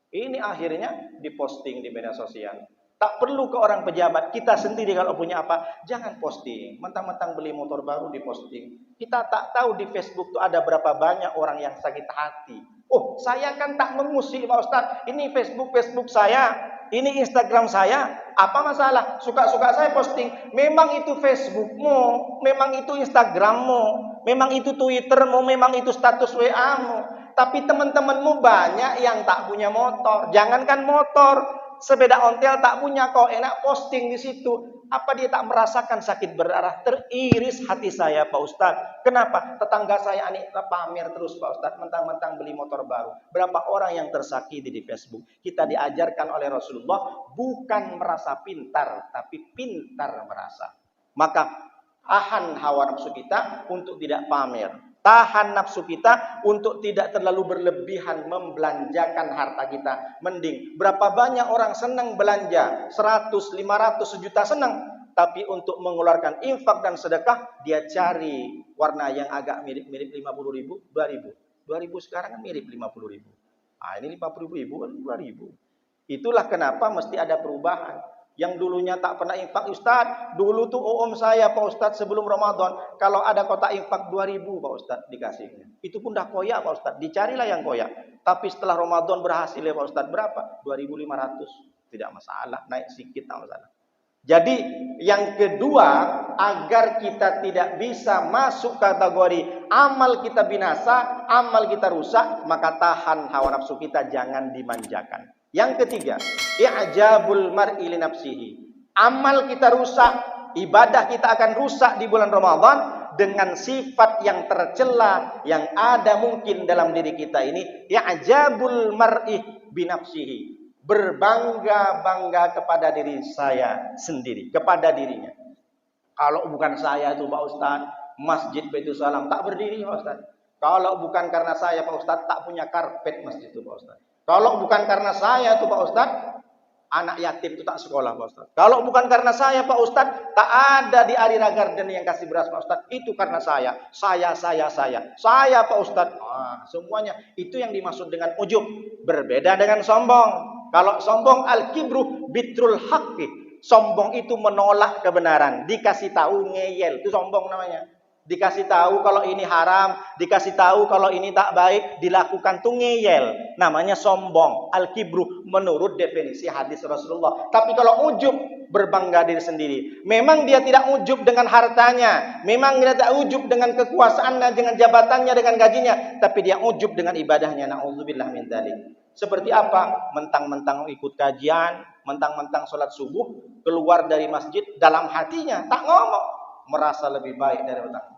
Ini akhirnya diposting di media sosial. Tak perlu ke orang pejabat, kita sendiri kalau punya apa, jangan posting. Mentang-mentang beli motor baru diposting. Kita tak tahu di Facebook tuh ada berapa banyak orang yang sakit hati. Oh, saya kan tak mengusik Pak Ustadz. Ini Facebook saya, ini Instagram saya. Apa masalah? Suka-suka saya posting. Memang itu Facebookmu, memang itu Instagrammu, memang itu Twittermu, memang itu status WA-mu. Tapi teman-temanmu banyak yang tak punya motor. Jangankan motor, sepeda ontel tak punya, kau enak posting di situ. Apa dia tak merasakan sakit berdarah? Teriris hati saya Pak Ustadz. Kenapa? Tetangga saya ini pamer terus Pak Ustadz, mentang-mentang beli motor baru. Berapa orang yang tersakiti di Facebook? Kita diajarkan oleh Rasulullah bukan merasa pintar, tapi pintar merasa. Maka tahan hawa nafsu kita untuk tidak pamer. Tahan nafsu kita untuk tidak terlalu berlebihan membelanjakan harta kita. Mending berapa banyak orang senang belanja 100, 500, sejuta senang. Tapi untuk mengeluarkan infak dan sedekah, dia cari warna yang agak mirip-mirip 50.000, 2.000. 2.000 sekarang kan mirip 50.000. Ini 50.000 kan 2.000. Itulah kenapa mesti ada perubahan. Yang dulunya tak pernah infak, Ustadz, dulu tuh om saya Pak Ustadz sebelum Ramadan, kalau ada kotak infak 2.000 Pak Ustadz dikasihnya. Itu pun dah koyak Pak Ustadz, dicarilah yang koyak. Tapi setelah Ramadan berhasil ya Pak Ustadz, berapa? 2.500. Tidak masalah, naik sedikit tak masalah. Jadi yang kedua, agar kita tidak bisa masuk kategori amal kita binasa, amal kita rusak, maka tahan hawa nafsu kita, jangan dimanjakan. Yang ketiga, i'jabul mar'i li nafsihi. Amal kita rusak, ibadah kita akan rusak di bulan Ramadan dengan sifat yang tercela yang ada mungkin dalam diri kita ini. I'jabul mar'i bi nafsihi. Berbangga-bangga kepada diri saya sendiri, kepada dirinya. Kalau bukan saya itu Pak Ustadz, Masjid Baitul Salam tak berdiri Pak Ustadz. Kalau bukan karena saya Pak Ustadz, tak punya karpet masjid itu Pak Ustadz. Kalau bukan karena saya tuh Pak Ustadz, anak yatim itu tak sekolah Pak Ustadz. Kalau bukan karena saya Pak Ustadz, tak ada di Arira Garden yang kasih beras Pak Ustadz. Itu karena saya. Saya Pak Ustadz. Semuanya itu yang dimaksud dengan ujub. Berbeda dengan sombong. Kalau sombong al-kibru bitrul haqqi. Sombong itu menolak kebenaran. Dikasih tahu ngeyel. Itu sombong namanya. Dikasih tahu kalau ini haram, dikasih tahu kalau ini tak baik, dilakukan tuh ngeyel. Namanya sombong, al-kibru menurut definisi hadis Rasulullah. Tapi kalau ujub, berbangga diri sendiri. Memang dia tidak ujub dengan hartanya, memang dia tidak ujub dengan kekuasaannya, dengan jabatannya, dengan gajinya, tapi dia ujub dengan ibadahnya. Na'udzubillah min dzalik. Seperti apa? Mentang-mentang ikut kajian, mentang-mentang sholat subuh, keluar dari masjid, dalam hatinya tak ngomong, merasa lebih baik dari orang.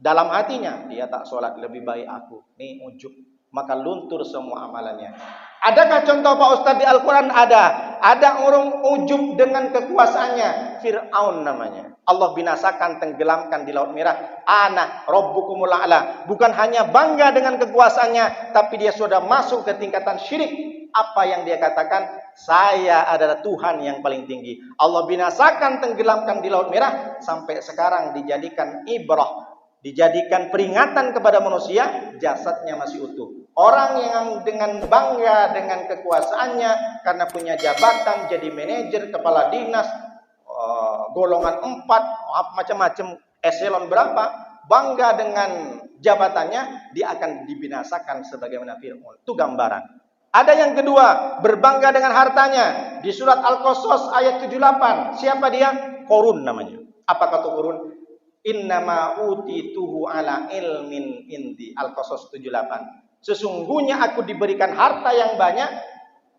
Dalam hatinya dia tak sholat, lebih baik aku. Ini ujub. maka luntur semua amalannya. Adakah contoh Pak Ustadz di Al-Quran? Ada. Ada orang ujub dengan kekuasaannya. Fir'aun namanya. Allah binasakan, tenggelamkan di Laut Merah. Ana Rabbukumul A'la. Bukan hanya bangga dengan kekuasaannya, tapi dia sudah masuk ke tingkatan syirik. Apa yang dia katakan? Saya adalah Tuhan yang paling tinggi. Allah binasakan, tenggelamkan di Laut Merah. Sampai sekarang dijadikan ibrah, dijadikan peringatan kepada manusia, jasadnya masih utuh. Orang yang dengan bangga dengan kekuasaannya karena punya jabatan, jadi manajer, kepala dinas, golongan 4, macam-macam, eselon berapa, bangga dengan jabatannya, dia akan dibinasakan sebagaimana Fir'aun. Itu gambaran. Ada yang kedua, berbangga dengan hartanya. Di surat Al-Qasas ayat 78. Siapa dia? Qarun namanya. Apa kata Qarun? Innama utituhu ala ilmin indi. Al-Qasas 78. Sesungguhnya aku diberikan harta yang banyak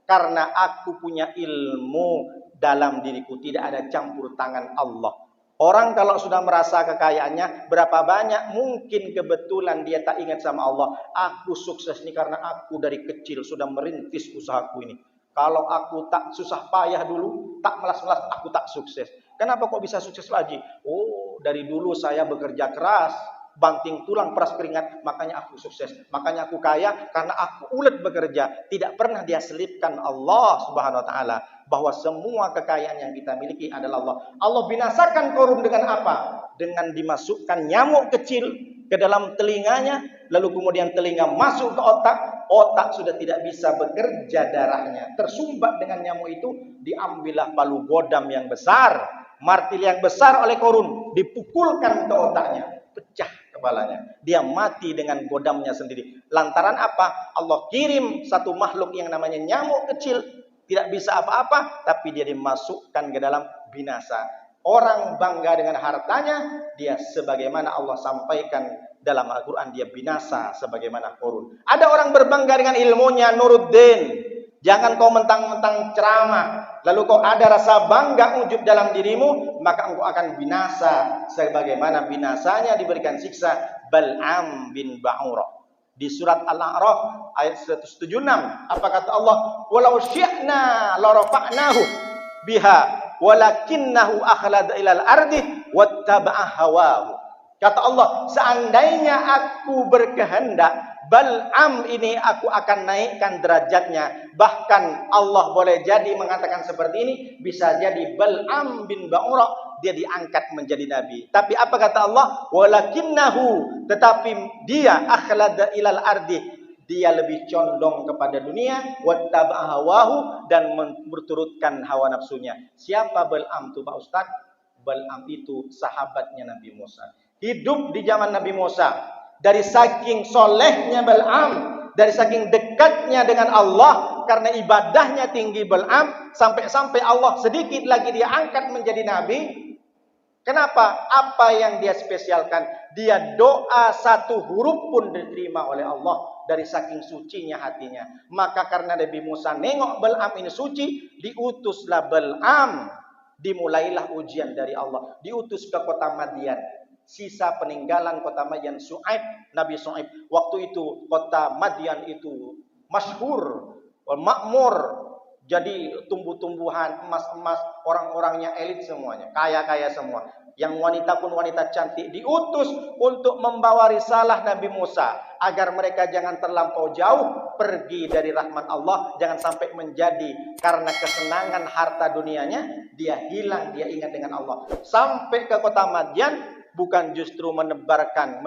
karena aku punya ilmu dalam diriku. Tidak ada campur tangan Allah. Orang kalau sudah merasa kekayaannya berapa banyak, mungkin kebetulan dia tak ingat sama Allah. Aku sukses ini karena aku dari kecil sudah merintis usahaku ini. Kalau aku tak susah payah dulu, tak melas-melas, aku tak sukses. Kenapa kok bisa sukses lagi? Oh, dari dulu saya bekerja keras, banting tulang peras keringat, makanya aku sukses, makanya aku kaya karena aku ulet bekerja. Tidak pernah dia selipkan Allah Subhanahu wa taala bahwa semua kekayaan yang kita miliki adalah Allah. Allah binasakan Qarun dengan apa? Dengan dimasukkan nyamuk kecil ke dalam telinganya, lalu kemudian telinga masuk ke otak, otak sudah tidak bisa bekerja, darahnya tersumbat dengan nyamuk itu, diambillah palu godam yang besar, martil yang besar oleh Qarun, dipukulkan ke otaknya, pecah kepalanya. Dia mati dengan godamnya sendiri. Lantaran apa? Allah kirim satu makhluk yang namanya nyamuk kecil, tidak bisa apa-apa, tapi dia dimasukkan ke dalam binasa. Orang bangga dengan hartanya, dia sebagaimana Allah sampaikan dalam Al-Quran, dia binasa sebagaimana Qarun. Ada orang berbangga dengan ilmunya, Nuruddin. Jangan kau mentang-mentang ceramah, lalu kau ada rasa bangga ujub dalam dirimu, maka engkau akan binasa sebagaimana binasanya diberikan siksa Bal'am bin Ba'urah. Di surat Al-A'raf ayat 176, apa kata Allah? Walau syi'na la rafa'nahu biha walakinnahu akhlada ilal ardi wattaba'a hawahu. Kata Allah, seandainya aku berkehendak, Bal'am ini aku akan naikkan derajatnya. Bahkan Allah boleh jadi mengatakan seperti ini, bisa jadi Bal'am bin Ba'urah dia diangkat menjadi nabi. Tapi apa kata Allah? Walakinnahu, tetapi dia akhlada ilal ardi, dia lebih condong kepada dunia, wattaba'a hawahu, dan berturutkan hawa nafsunya. Siapa Bal'am itu Pak Ustaz? Bal'am itu sahabatnya Nabi Musa. Hidup di zaman Nabi Musa. Dari saking solehnya Bal'am, dari saking dekatnya dengan Allah, karena ibadahnya tinggi Bal'am, sampai-sampai Allah sedikit lagi dia angkat menjadi nabi. Kenapa? Apa yang dia spesialkan? Dia doa satu huruf pun diterima oleh Allah dari saking sucinya hatinya. Maka karena Nabi Musa nengok Bal'am ini suci, diutuslah Bal'am. Dimulailah ujian dari Allah. Diutus ke kota Madian. Sisa peninggalan kota Madian, Shu'aib, Nabi Shu'aib. Waktu itu kota Madian itu masyhur, makmur, jadi tumbuh-tumbuhan, emas-emas, orang-orangnya elit semuanya, kaya-kaya semua. Yang wanita pun wanita cantik. Diutus untuk membawa risalah Nabi Musa agar mereka jangan terlampau jauh pergi dari rahmat Allah, jangan sampai menjadi karena kesenangan harta dunianya dia hilang, dia ingat dengan Allah. Sampai ke kota Madian, bukan justru menyebarkan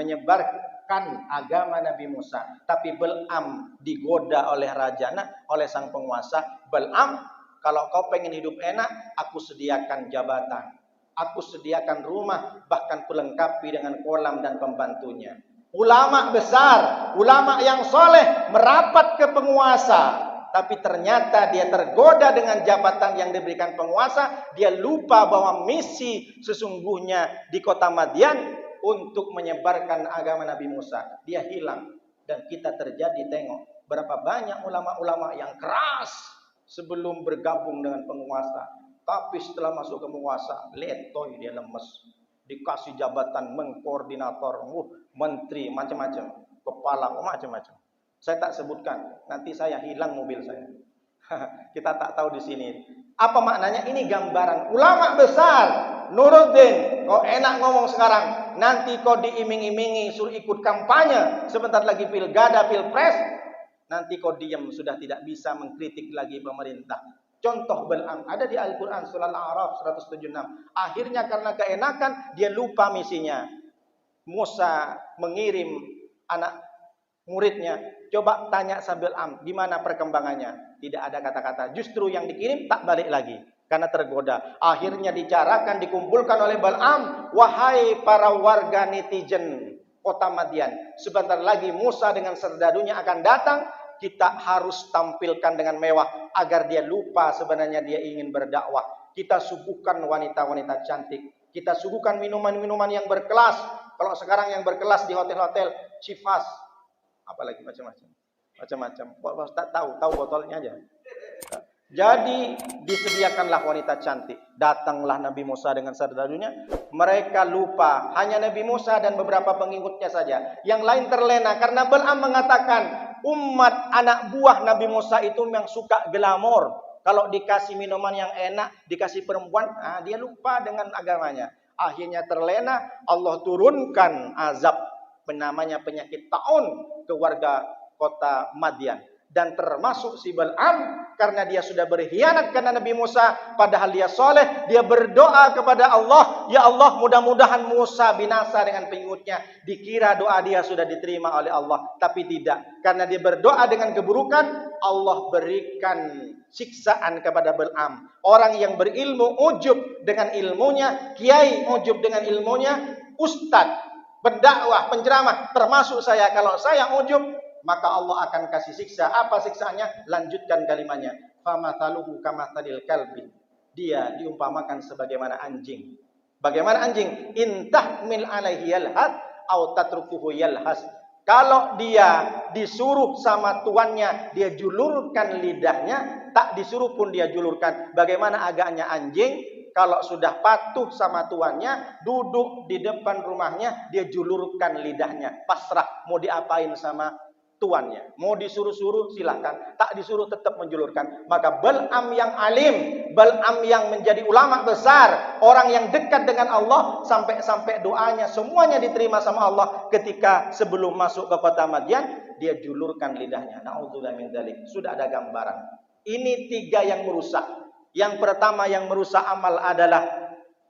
agama Nabi Musa, tapi Bal'am digoda oleh rajana, oleh sang penguasa. Bal'am, kalau kau pengen hidup enak, aku sediakan jabatan, aku sediakan rumah, bahkan pelengkapi dengan kolam dan pembantunya. Ulama besar, ulama yang soleh merapat ke penguasa, tapi ternyata dia tergoda dengan jabatan yang diberikan penguasa. Dia lupa bahwa misi sesungguhnya di kota Madian untuk menyebarkan agama Nabi Musa. Dia hilang. Dan kita terjadi, tengok berapa banyak ulama-ulama yang keras sebelum bergabung dengan penguasa, tapi setelah masuk ke penguasa, letoy, dia lemes. Dikasih jabatan mengkoordinator, menteri, macam-macam, kepala, macam-macam. Saya tak sebutkan, nanti saya hilang mobil saya. Kita tak tahu di sini. Apa maknanya? Ini gambaran ulama besar. Nuruddin, kau enak ngomong sekarang, nanti kau diiming-imingi suruh ikut kampanye, sebentar lagi pilgada, pilpres, nanti kau diam, sudah tidak bisa mengkritik lagi pemerintah. Contoh Bal'am ada di Al-Quran surah Al-A'raf 176. Akhirnya karena keenakan dia lupa misinya. Musa mengirim anak muridnya, coba tanya sambil gimana perkembangannya. Tidak ada kata-kata. Justru yang dikirim tak balik lagi karena tergoda. Akhirnya dicarakan, dikumpulkan oleh Bal'am, wahai para warga netizen kota Madian, sebentar lagi Musa dengan serdadunya akan datang. Kita harus tampilkan dengan mewah agar dia lupa sebenarnya dia ingin berdakwah. Kita suguhkan wanita-wanita cantik, kita suguhkan minuman-minuman yang berkelas. Kalau sekarang yang berkelas di hotel-hotel Chivas, apalagi macam-macam. Pak tak tahu botolnya aja. Jadi disediakanlah wanita cantik. Datanglah Nabi Musa dengan serdadunya. Mereka lupa, hanya Nabi Musa dan beberapa pengikutnya saja. Yang lain terlena karena Bal'am mengatakan umat anak buah Nabi Musa itu memang suka glamor. Kalau dikasih minuman yang enak, dikasih perempuan, dia lupa dengan agamanya. Akhirnya terlena, Allah turunkan azab namanya penyakit taun ke warga kota Madian. Dan termasuk si Bal'am, karena dia sudah berkhianat karena Nabi Musa, padahal dia soleh, dia berdoa kepada Allah, ya Allah mudah-mudahan Musa binasa dengan pengikutnya. Dikira doa dia sudah diterima oleh Allah, tapi tidak. Karena dia berdoa dengan keburukan, Allah berikan siksaan kepada Bal'am. Orang yang berilmu ujub dengan ilmunya, kiai ujub dengan ilmunya, ustadz, pendakwah, penceramah, termasuk saya, kalau saya ujub, maka Allah akan kasih siksa. Apa siksaannya? Lanjutkan kalimatnya. Famathaluhu kamathalil kalbi. Dia diumpamakan sebagaimana anjing. Bagaimana anjing? Intahmil alaihi yalhad au tatrukuhu yalhas. Kalau dia disuruh sama tuannya, dia julurkan lidahnya, tak disuruh pun dia julurkan. Bagaimana agaknya anjing? Kalau sudah patuh sama tuannya, duduk di depan rumahnya, dia julurkan lidahnya. Pasrah, mau diapain sama tuannya. Mau disuruh-suruh silahkan, tak disuruh tetap menjulurkan. Maka Bal'am yang alim, Bal'am yang menjadi ulama besar, orang yang dekat dengan Allah, sampai-sampai doanya semuanya diterima sama Allah. Ketika sebelum masuk ke kota Madian, dia julurkan lidahnya. Na'udzubillah min dzalik. Sudah ada gambaran. Ini tiga yang merusak. Yang pertama yang merusak amal adalah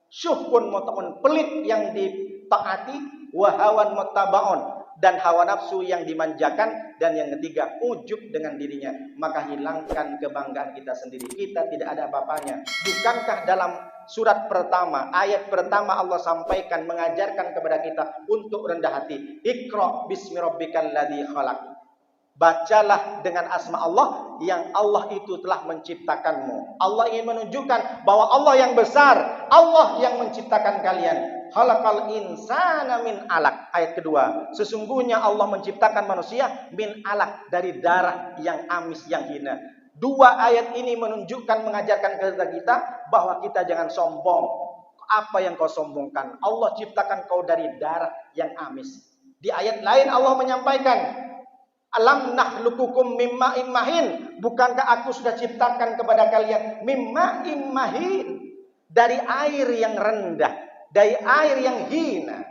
syuhun muta'un, pelit yang ditaati, wahawan mutaba'un, dan hawa nafsu yang dimanjakan, dan yang ketiga ujub dengan dirinya. Maka hilangkan kebanggaan kita sendiri. Kita tidak ada apa-apanya. Bukankah dalam surat pertama, ayat pertama Allah sampaikan, mengajarkan kepada kita untuk rendah hati. Iqra bismi rabbikal ladzi khalaq. Bacalah dengan asma Allah yang Allah itu telah menciptakanmu. Allah ingin menunjukkan bahwa Allah yang besar, Allah yang menciptakan kalian. Khalaqal insana min alaq. Ayat kedua, sesungguhnya Allah menciptakan manusia min alaq, dari darah yang amis, yang hina. Dua ayat ini menunjukkan, mengajarkan kepada kita bahwa kita jangan sombong. Apa yang kau sombongkan? Allah ciptakan kau dari darah yang amis. Di ayat lain Allah menyampaikan, alam nakhluqukum mimma immahin. Bukankah aku sudah ciptakan kepada kalian mimma immahin, dari air yang rendah, dari air yang hina,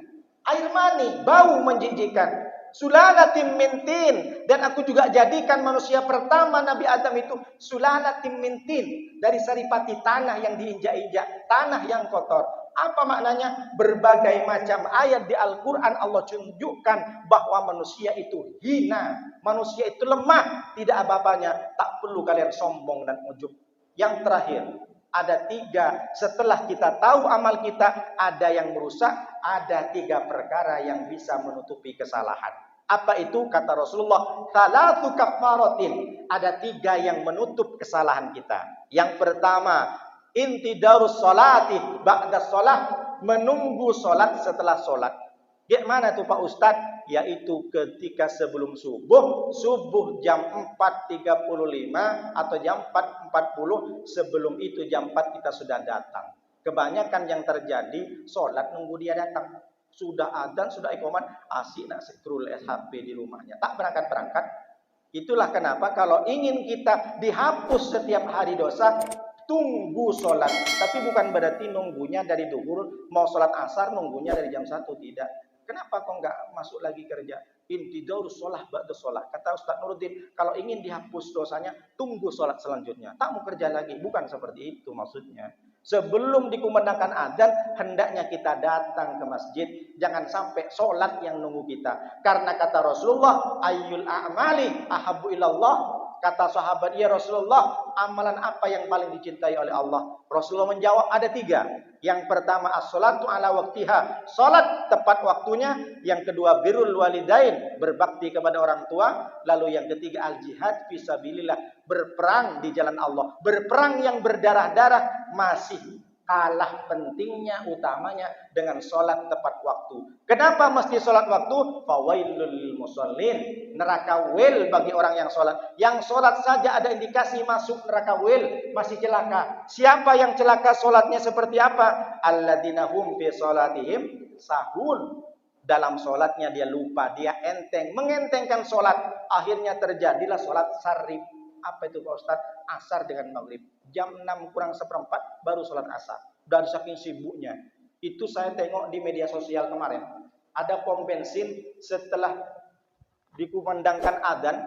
air mani, bau menjijikkan. Sulalatim mintin, dan aku juga jadikan manusia pertama Nabi Adam itu sulalatim mintin, dari saripati tanah yang diinjak-injak, tanah yang kotor. Apa maknanya? Berbagai macam ayat di Al-Quran Allah tunjukkan bahwa manusia itu hina, manusia itu lemah, tidak apa-apanya. Tak perlu kalian sombong dan ujub. Yang terakhir, ada tiga, setelah kita tahu amal kita, ada yang merusak, ada tiga perkara yang bisa menutupi kesalahan. Apa itu? Kata Rasulullah, thalathu kaffaratin. Ada tiga yang menutup kesalahan kita. Yang pertama, intidarus sholati ba'da sholat, menunggu sholat setelah sholat. Gimana tuh Pak Ustadz? Yaitu ketika sebelum subuh, subuh jam 4.35 atau jam 4.40, sebelum itu jam 4 kita sudah datang. Kebanyakan yang terjadi, sholat nunggu dia datang. Sudah adzan, sudah iqamat, asik nak scroll HP di rumahnya, tak berangkat-berangkat. Itulah kenapa kalau ingin kita dihapus setiap hari dosa, tunggu sholat. Tapi bukan berarti nunggunya dari duhur, mau sholat asar nunggunya dari jam 1, tidak. Kenapa kok nggak masuk lagi kerja? Intidaur sholat ba'da sholat. Kata Ustaz Nuruddin, kalau ingin dihapus dosanya, tunggu sholat selanjutnya. Tak mau kerja lagi. Bukan seperti itu maksudnya. Sebelum dikumandangkan adzan, hendaknya kita datang ke masjid. Jangan sampai sholat yang nunggu kita. Karena kata Rasulullah, ayyul a'mali ahabbu ilallah. Kata sahabat, ya Rasulullah, amalan apa yang paling dicintai oleh Allah? Rasulullah menjawab, ada 3. Yang pertama, as-sholatu ala waktiha. Sholat tepat waktunya. Yang kedua, birrul walidain. Berbakti kepada orang tua. Lalu yang ketiga, al-jihad fisabilillah. Berperang di jalan Allah. Berperang yang berdarah-darah masih kalah pentingnya, utamanya dengan sholat tepat waktu. Kenapa mesti sholat waktu? Fawailul musallin. Neraka wel bagi orang yang sholat. Yang sholat saja ada indikasi masuk neraka wel, masih celaka. Siapa yang celaka sholatnya seperti apa? Alladzina hum fi sholatihim sahun. Dalam sholatnya dia lupa, dia enteng, mengentengkan sholat. Akhirnya terjadilah sholat sarif. Apa itu Pak Ustaz? Asar dengan maghrib. Jam 6 kurang seperempat baru sholat asar. Dan saking sibuknya. Itu saya tengok di media sosial kemarin. Ada pom bensin setelah dikumandangkan adzan,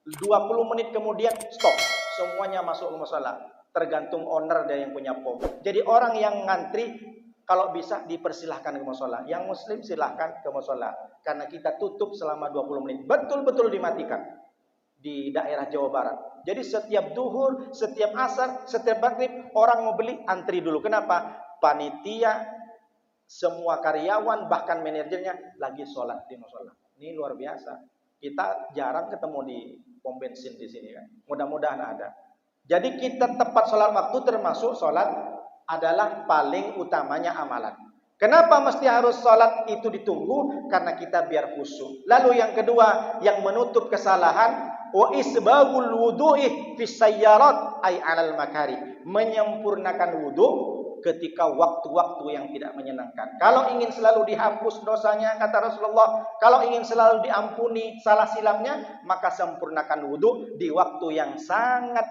20 menit kemudian stop. Semuanya masuk ke musala. Tergantung owner dan yang punya pom. Jadi orang yang ngantri kalau bisa dipersilahkan ke musala. Yang muslim silahkan ke musala. Karena kita tutup selama 20 menit. Betul-betul dimatikan. Di daerah Jawa Barat. Jadi setiap duhur, setiap asar, setiap maghrib orang mau beli antri dulu. Kenapa? Panitia, semua karyawan bahkan manajernya lagi sholat di mushola. Ini luar biasa. Kita jarang ketemu di pom bensin di sini kan. Mudah-mudahan ada. Jadi kita tepat sholat waktu termasuk sholat adalah paling utamanya amalan. Kenapa mesti harus sholat itu ditunggu? Karena kita biar khusyuk. Lalu yang kedua, yang menutup kesalahan, wa isbagul wudu'i fis sayyarat ay 'alal makari. Menyempurnakan wudu ketika waktu-waktu yang tidak menyenangkan. Kalau ingin selalu dihapus dosanya, kata Rasulullah, kalau ingin selalu diampuni salah silapnya, maka sempurnakan wudu di waktu yang sangat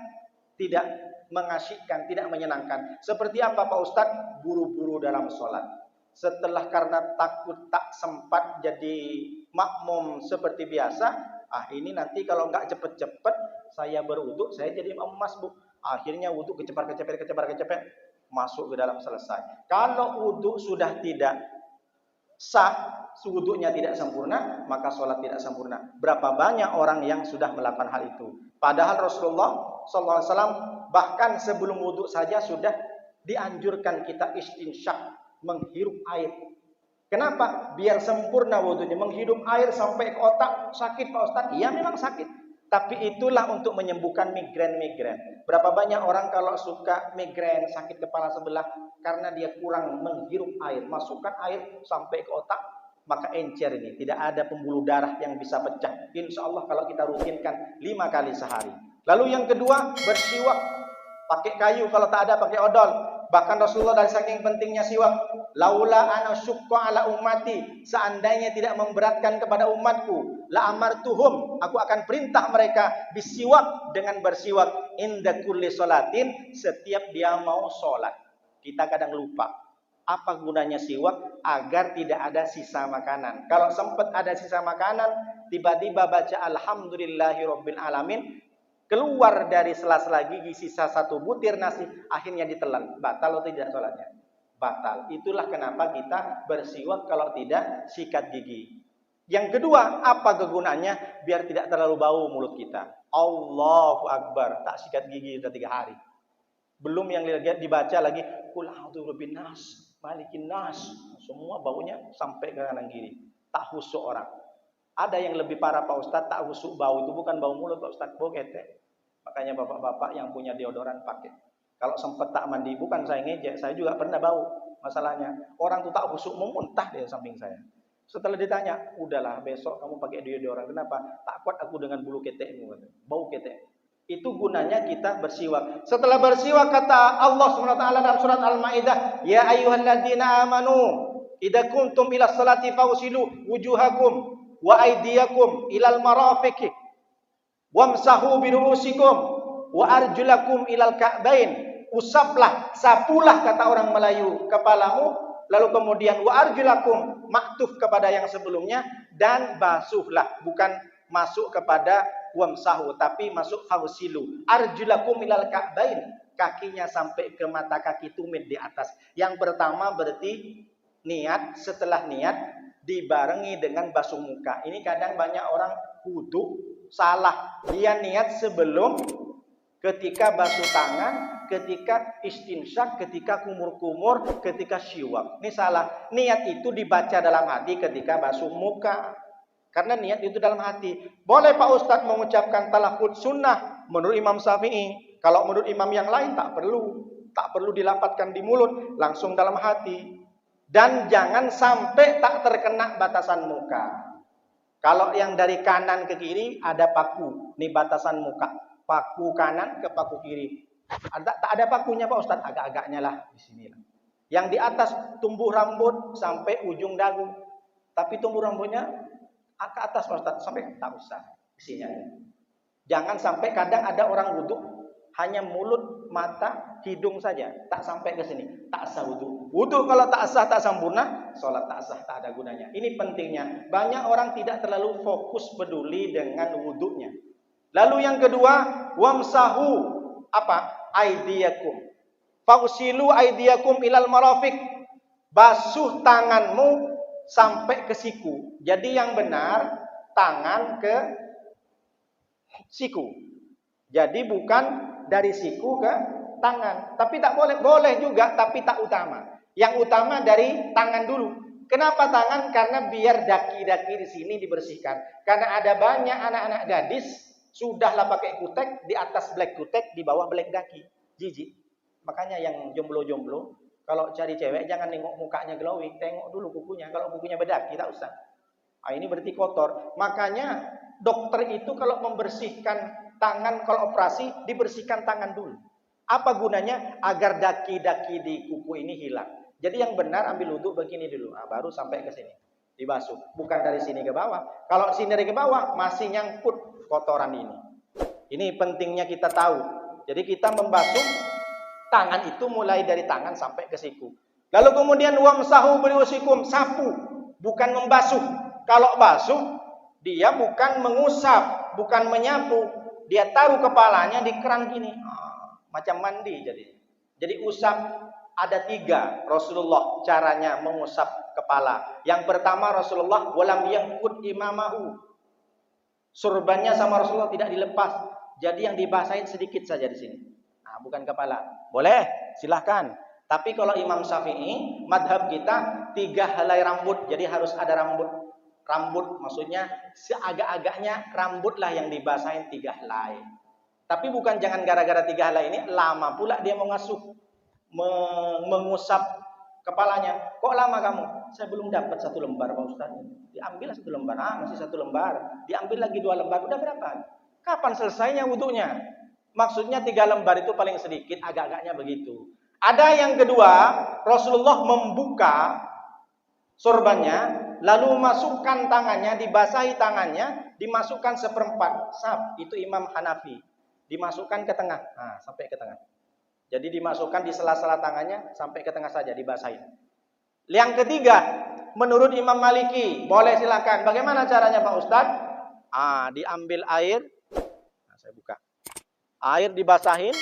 tidak mengasyikkan, tidak menyenangkan. Seperti apa Pak Ustadz? Buru-buru dalam sholat. Setelah karena takut tak sempat jadi makmum seperti biasa, ini nanti kalau nggak cepet-cepet saya berwudu, saya jadi emas Bu. Akhirnya wudu kecepat, masuk ke dalam selesai. Kalau wudu sudah tidak sah, wudunya tidak sempurna, maka sholat tidak sempurna. Berapa banyak orang yang sudah melakukan hal itu? Padahal Rasulullah SAW bahkan sebelum wudu saja sudah dianjurkan kita istinsyak, menghirup air. Kenapa? Biar sempurna wudunya. Menghirup air sampai ke otak. Sakit Pak Ustaz? Iya memang sakit. Tapi itulah untuk menyembuhkan migrain-migrain. Berapa banyak orang kalau suka migrain, sakit kepala sebelah, karena dia kurang menghirup air. Masukkan air sampai ke otak, maka encer ini. Tidak ada pembuluh darah yang bisa pecah. Insya Allah kalau kita rutinkan 5 kali sehari. Lalu yang kedua, bersiwak. Pakai kayu, kalau tak ada pakai odol. Bahkan Rasulullah dari saking pentingnya siwak, laula ana syukka ala ummati, seandainya tidak memberatkan kepada umatku, la amartuhum, aku akan perintah mereka bisiwak, dengan bersiwak inda kulli sholatin, setiap dia mau sholat. Kita kadang lupa apa gunanya siwak, agar tidak ada sisa makanan. Kalau sempat ada sisa makanan, tiba-tiba baca alhamdulillahirabbil alamin, keluar dari sela-sela gigi sisa 1 butir nasi, akhirnya ditelan. Batal atau tidak sholatnya? Batal. Itulah kenapa kita bersiwak kalau tidak sikat gigi. Yang kedua, apa kegunaannya? Biar tidak terlalu bau mulut kita. Allahu Akbar. Tak sikat gigi sudah 3 hari. Belum yang dibaca lagi, Qul a'udzu birabbin nas, malikin nas. Semua baunya sampai ke kanan kiri. Tak khusyuk orang. Ada yang lebih parah Pak Ustadz, tak khusyuk bau itu bukan bau mulut Pak Ustadz, bau ketek. Makanya bapak-bapak yang punya deodoran pakai. Kalau sempat tak mandi, bukan saya ngejek, saya juga pernah bau. Masalahnya orang tuh tak khusyuk memuntah di samping saya. Setelah ditanya, udahlah besok kamu pakai deodoran. Kenapa? Tak kuat aku dengan bulu ketekmu, bau ketek. Itu gunanya kita bersiwak. Setelah bersiwak kata Allah SWT dalam surat Al-Maidah, ya ayyuhalladzina amanu idza kuntum ila sholati fawsilu wujuhakum wa aydiyakum ilal marafiqi. Wamsahu biruusikum wa arjulakum ilal ka'bain. Usaplah, sapulah kata orang Melayu kepalamu, lalu kemudian wa arjulakum maktuf kepada yang sebelumnya, dan basuhlah, bukan masuk kepada wamsahu tapi masuk fausilu. Arjulakum ilal ka'bain, kakinya sampai ke mata kaki tumit di atas. Yang pertama berarti niat, setelah niat dibarengi dengan basuh muka. Ini kadang banyak orang wudu salah. Dia niat sebelum, ketika basuh tangan, ketika istinsyak, ketika kumur-kumur, ketika syiwak. Ini salah. Niat itu dibaca dalam hati ketika basuh muka. Karena niat itu dalam hati. Boleh Pak Ustadz mengucapkan talafuz sunnah menurut Imam Syafi'i. Kalau menurut imam yang lain tak perlu. Tak perlu dilapatkan di mulut, langsung dalam hati. Dan jangan sampai tak terkena batasan muka. Kalau yang dari kanan ke kiri ada paku, ini batasan muka. Paku kanan ke paku kiri. Tak ada pakunya Pak Ustadz, agak-agaknya lah di sini. Yang di atas tumbuh rambut sampai ujung dagu. Tapi tumbuh rambutnya ke atas Pak Ustadz, sampai tak usah isinya. Jangan sampai, kadang ada orang wudhu hanya mulut, mata, hidung saja, tak sampai ke sini, tak sah wudhu. Wudhu kalau tak sah, tak sempurna, sholat tak sah, tak ada gunanya. Ini pentingnya. Banyak orang tidak terlalu fokus peduli dengan wudhunya. Lalu yang kedua, wamsahu apa? Aidiyakum. Fausilu aidiyakum ilal marafiq. Basuh tanganmu sampai ke siku. Jadi yang benar tangan ke siku. Jadi bukan dari siku ke tangan. Tapi tak boleh, boleh juga tapi tak utama. Yang utama dari tangan dulu. Kenapa tangan? Karena biar daki-daki di sini dibersihkan. Karena ada banyak anak-anak gadis sudahlah pakai kutek, di atas black kutek, di bawah black daki. Jijik. Makanya yang jomblo-jomblo, kalau cari cewek jangan nengok mukanya glowing, tengok dulu kukunya. Kalau kukunya bedaki, tak usah. Nah, ini berarti kotor. Makanya dokter itu kalau membersihkan tangan, kalau operasi, dibersihkan tangan dulu. Apa gunanya? Agar daki-daki di kuku ini hilang. Jadi yang benar ambil wudhu begini dulu, baru sampai ke sini. Dibasuh. Bukan dari sini ke bawah. Kalau sini dari ke bawah, masih nyangkut kotoran ini. Ini pentingnya kita tahu. Jadi kita membasuh tangan itu mulai dari tangan sampai ke siku. Lalu kemudian wamsahu biruusikum, sapu, bukan membasuh. Kalau basuh, dia bukan mengusap, bukan menyapu. Dia taruh kepalanya di keran gini. Macam mandi jadi. Jadi usap ada 3 Rasulullah caranya mengusap kepala. Yang pertama Rasulullah walam yangkud imamahu. Surbannya sama Rasulullah tidak dilepas. Jadi yang dibasahin sedikit saja di sini. Nah, bukan kepala. Boleh, silahkan. Tapi kalau Imam Syafi'i, madhab kita 3 helai rambut. Jadi harus ada rambut. Rambut maksudnya seagak-agaknya rambutlah yang dibasahin 3 helai. Tapi bukan jangan gara-gara 3 helai ini lama pula dia mengusap kepalanya. Kok lama kamu? Saya belum dapat 1 lembar Pak Ustaz. Diambil 1 lembar. Masih 1 lembar. Diambil lagi 2 lembar. Udah berapa? Kapan selesainya wudunya? Maksudnya 3 lembar itu paling sedikit, agak-agaknya begitu. Ada yang kedua, Rasulullah membuka sorbannya, lalu masukkan tangannya, dibasahi tangannya, dimasukkan 1/4 sap. Itu Imam Hanafi. Dimasukkan ke tengah. Nah, sampai ke tengah. Jadi dimasukkan di sela-sela tangannya sampai ke tengah saja, dibasahin. Yang ketiga, menurut Imam Maliki, boleh silakan. Bagaimana caranya Pak Ustadz? Diambil air. Nah, saya buka. Air dibasahin,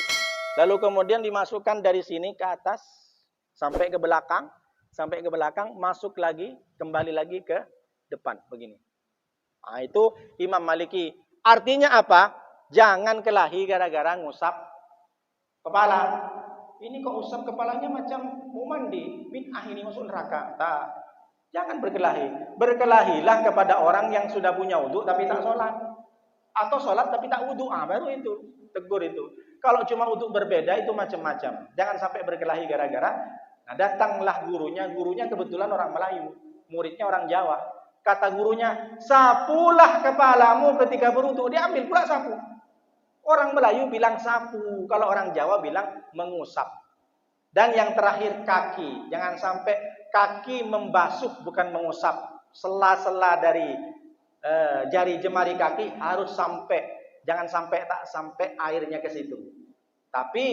lalu kemudian dimasukkan dari sini ke atas sampai ke belakang, masuk lagi, kembali lagi ke depan begini. Nah, itu Imam Maliki. Artinya apa? Jangan kelahi gara-gara ngusap kepala. Ini kok usap kepalanya macam mau mandi, bid'ah ini masuk neraka. Tak. Jangan berkelahi. Berkelahilah kepada orang yang sudah punya wudu tapi tak sholat. Atau sholat tapi tak wudu. Baru itu. Tegur itu. Kalau cuma wudu berbeda itu macam-macam. Jangan sampai berkelahi gara-gara. Nah, datanglah gurunya kebetulan orang Melayu. Muridnya orang Jawa. Kata gurunya, sapulah kepalamu ketika berwudu. Dia ambil pula sapu. Orang Melayu bilang sapu, kalau orang Jawa bilang mengusap. Dan yang terakhir kaki. Jangan sampai kaki membasuh bukan mengusap. Sela-sela dari jari jemari kaki harus sampai Jangan sampai tak sampai airnya ke situ. Tapi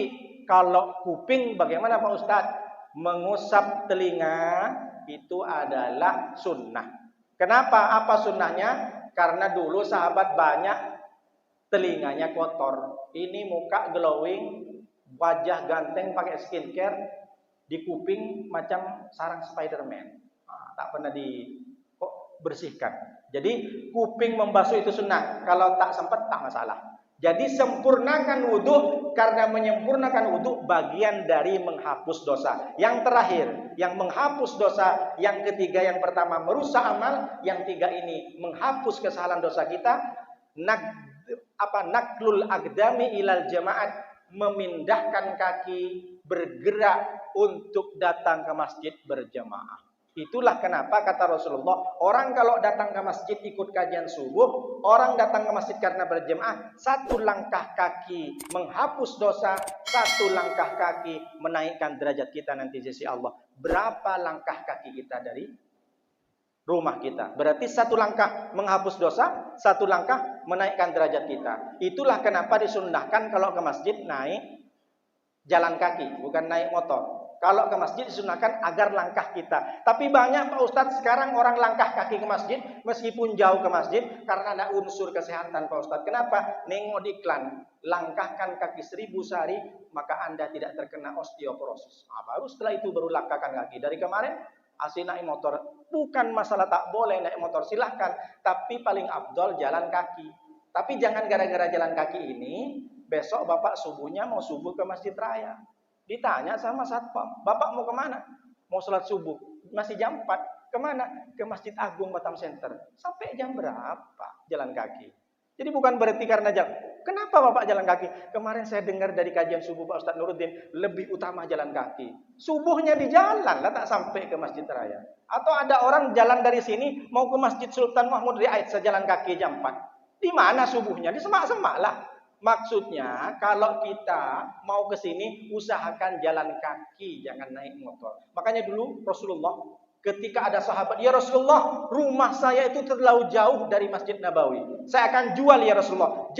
kalau kuping bagaimana Pak Ustadz? Mengusap telinga itu adalah sunnah. Kenapa? Apa sunnahnya? Karena dulu sahabat banyak telinganya kotor. Ini muka glowing, wajah ganteng pakai skincare, di kuping macam sarang Spiderman. Tak pernah bersihkan. Jadi kuping membasuh itu sunnah. Kalau tak sempat tak masalah. Jadi sempurnakan wudhu, karena menyempurnakan wudhu bagian dari menghapus dosa. Yang terakhir, yang menghapus dosa, yang ketiga, yang pertama merusak amal, yang tiga ini menghapus kesalahan dosa kita. Naklul agdami ilal jamaat, memindahkan kaki, bergerak untuk datang ke masjid berjamaah. Itulah kenapa kata Rasulullah, orang kalau datang ke masjid ikut kajian subuh, orang datang ke masjid karena berjamaah, satu langkah kaki menghapus dosa, satu langkah kaki menaikkan derajat kita nanti di sisi Allah. Berapa langkah kaki kita dari rumah kita? Berarti satu langkah menghapus dosa, satu langkah menaikkan derajat kita. Itulah kenapa disunnahkan kalau ke masjid naik jalan kaki, bukan naik motor. Kalau ke masjid disunahkan agar langkah kita. Tapi banyak Pak Ustadz sekarang orang langkah kaki ke masjid, meskipun jauh ke masjid, karena ada unsur kesehatan Pak Ustadz. Kenapa? Nengok di iklan, langkahkan kaki 1000 sehari, maka Anda tidak terkena osteoporosis. Baru setelah itu baru langkahkan kaki. Dari kemarin, asli naik motor. Bukan masalah tak boleh naik motor, silahkan. Tapi paling afdol jalan kaki. Tapi jangan gara-gara jalan kaki ini, besok Bapak subuhnya mau subuh ke masjid raya. Ditanya sama satpam, Bapak mau kemana? Mau sholat subuh, masih jam 4. Kemana? Ke Masjid Agung Batam Center. Sampai jam berapa jalan kaki? Jadi bukan berarti karena jalan. Kenapa Bapak jalan kaki? Kemarin saya dengar dari kajian subuh Pak Ustadz Nuruddin, lebih utama jalan kaki. Subuhnya di jalan lah, tak sampai ke Masjid Raya. Atau ada orang jalan dari sini mau ke Masjid Sultan Mahmud Riyad sejalan kaki jam 4. Di mana subuhnya? Di semak-semak lah. Maksudnya kalau kita mau ke sini usahakan jalan kaki, jangan naik motor. Makanya dulu Rasulullah ketika ada sahabat, "Ya Rasulullah, rumah saya itu terlalu jauh dari Masjid Nabawi. Saya akan jual ya Rasulullah."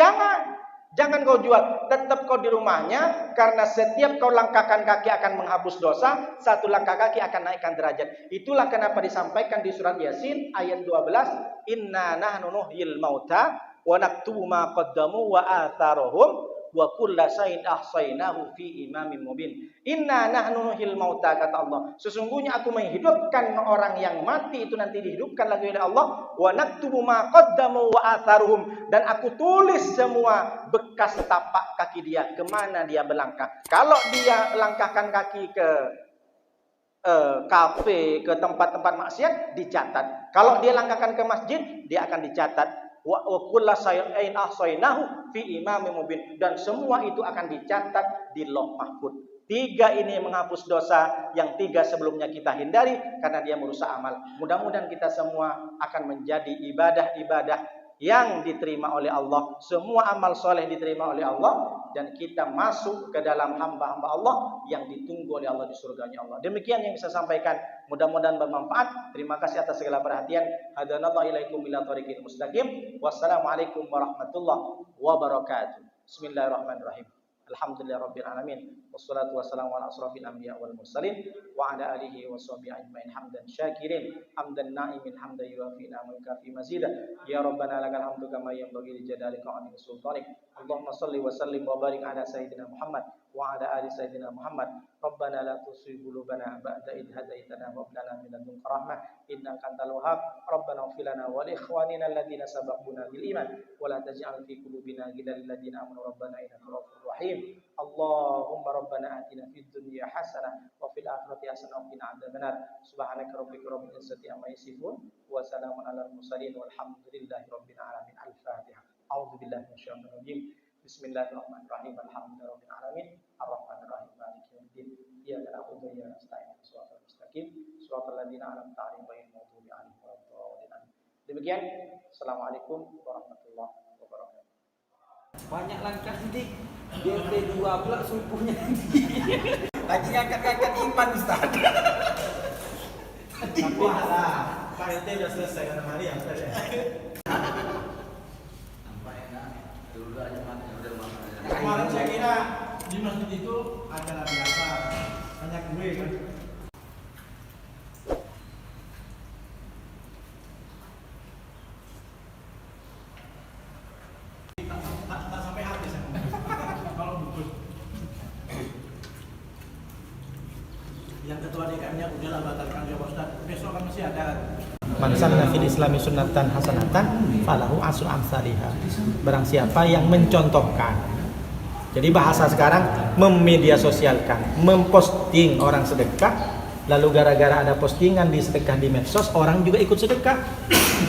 Jangan kau jual, tetap kau di rumahnya, karena setiap kau langkahkan kaki akan menghapus dosa, satu langkah kaki akan naikkan derajat. Itulah kenapa disampaikan di surat Yasin ayat 12, "Inna nahnu nuhyil mauta wa naktubu ma qaddamu wa atharuhum wa kulla shay'in ahsaynahu fi imamin mubin." Inna nahnu nuhyil mauta, kata Allah, sesungguhnya aku menghidupkan orang yang mati itu nanti dihidupkan lagi oleh Allah. Wa naktubu ma qaddamu wa atharuhum, dan aku tulis semua bekas tapak kaki dia, kemana dia berlangkah. Kalau dia langkahkan kaki ke kafe, ke tempat-tempat maksiat, dicatat. Kalau dia langkahkan ke masjid, dia akan dicatat. Wa kullu shay'in ahsaynahu fi imamin mubin, dan semua itu akan dicatat di Lauh Mahfuz. 3 ini menghapus dosa, yang 3 sebelumnya kita hindari karena dia merusak amal. Mudah-mudahan kita semua akan menjadi ibadah-ibadah yang diterima oleh Allah. Semua amal soleh diterima oleh Allah, dan kita masuk ke dalam hamba-hamba Allah yang ditunggu oleh Allah di surganya Allah. Demikian yang bisa sampaikan, mudah-mudahan bermanfaat. Terima kasih atas segala perhatian. Hadanallahu ilaikum ila thoriqil mustaqim. Wassalamualaikum warahmatullahi wabarakatuh. Bismillahirrahmanirrahim. Alhamdulillahirabbil alamin. Wassalatu wassalamu ala asrofil anbiya wal mursalin wa ala alihi washabihi ajmain hamdan syakirin hamdan na'imin hamdan yuwafi ni'amahu kafi mazida. Ya Rabbana lakal hamdu kama yanbaghi li jalali qadri sultanik. Allahumma shalli wa sallim wa barik ala sayyidina Muhammad wa ala ali sayyidina Muhammad. Rabbana la tuzigh qulubana ba'da idh hadaitana wa hab lana min ladunka rahmah innaka antal wahhab. Rabbana ighfir lana wa li ikhwanina alladhina sabaquna bil iman wa la taj'al fi qulubina ghillan lil ladzina amanu rabbana innaka ra'ufur rahim. Allahumma rabbana atina fid dunya hasanah wa fil akhirati hasanah wa qina adzabannar. Subhanaka rabbika rabbil izzati amma yasifun wa salamun alal mursalin walhamdulillahi rabbil alamin. Al-Fatihah. A'udzu billahi minasyaitonir rajim. Bismillahirrahmanirrahim. Alhamdulillahirabbil alamin. Arrahmanir rahim. Maliki yaumiddin. Iyyaka na'budu wa iyyaka nasta'in. Shiratal mustaqim. Shiratal ladzina an'amta 'alaihim ghairil maghdubi 'alaihim waladdallin. Demikian. Assalamualaikum warahmatullahi wabarakatuh. Banyak langkah dik. DP 2 pula subuhnya. Lagi ngangkat-ngangkat iman Ustaz. Tapi lah, Pak RT udah selesai karena hari yang tadi. Nampak enak. Kemarin saya kira di masjid itu acara biasa, banyak gue kan. Tak sampai habis ya. Kalau bungkus. Yang ketua DKM-nya udahlah batalkan ya Ustaz. Besok kan masih ada. Man sanna fil islami sunnatan hasanatan falahu asru amsalihha. Barang siapa yang mencontohkan. Jadi bahasa sekarang memedia sosialkan, memposting orang sedekah, lalu gara-gara ada postingan di sedekah di medsos, orang juga ikut sedekah.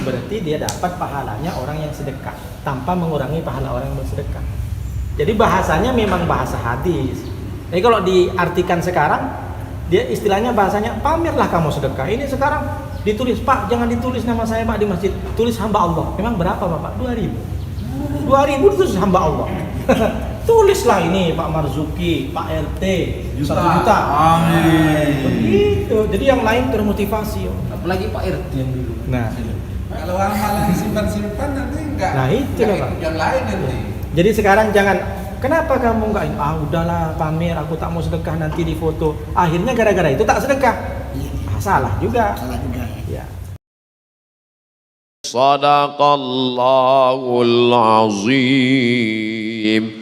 Berarti dia dapat pahalanya orang yang sedekah tanpa mengurangi pahala orang yang bersedekah. Jadi bahasanya memang bahasa hadis. Jadi kalau diartikan sekarang, dia istilahnya bahasanya pamerlah kamu sedekah. Ini sekarang ditulis, Pak, jangan ditulis nama saya Pak di masjid, tulis hamba Allah. Memang berapa Bapak? 2.000. 2.000 itu hamba Allah. Tulislah ini Pak Marzuki, Pak RT, 1 juta. Amin. Begitu. Jadi yang lain termotivasi. Apalagi Pak RT yang dulu. Nah, kalau hal-hal simpan-simpan nanti enggak. Nah, itu loh, Pak. Yang lain nanti. Jadi sekarang jangan, kenapa kamu enggak? Udahlah pamer, aku tak mau sedekah nanti di foto. Akhirnya gara-gara itu tak sedekah. Salah juga. Salah juga. Ya. Sadaqallahul azim.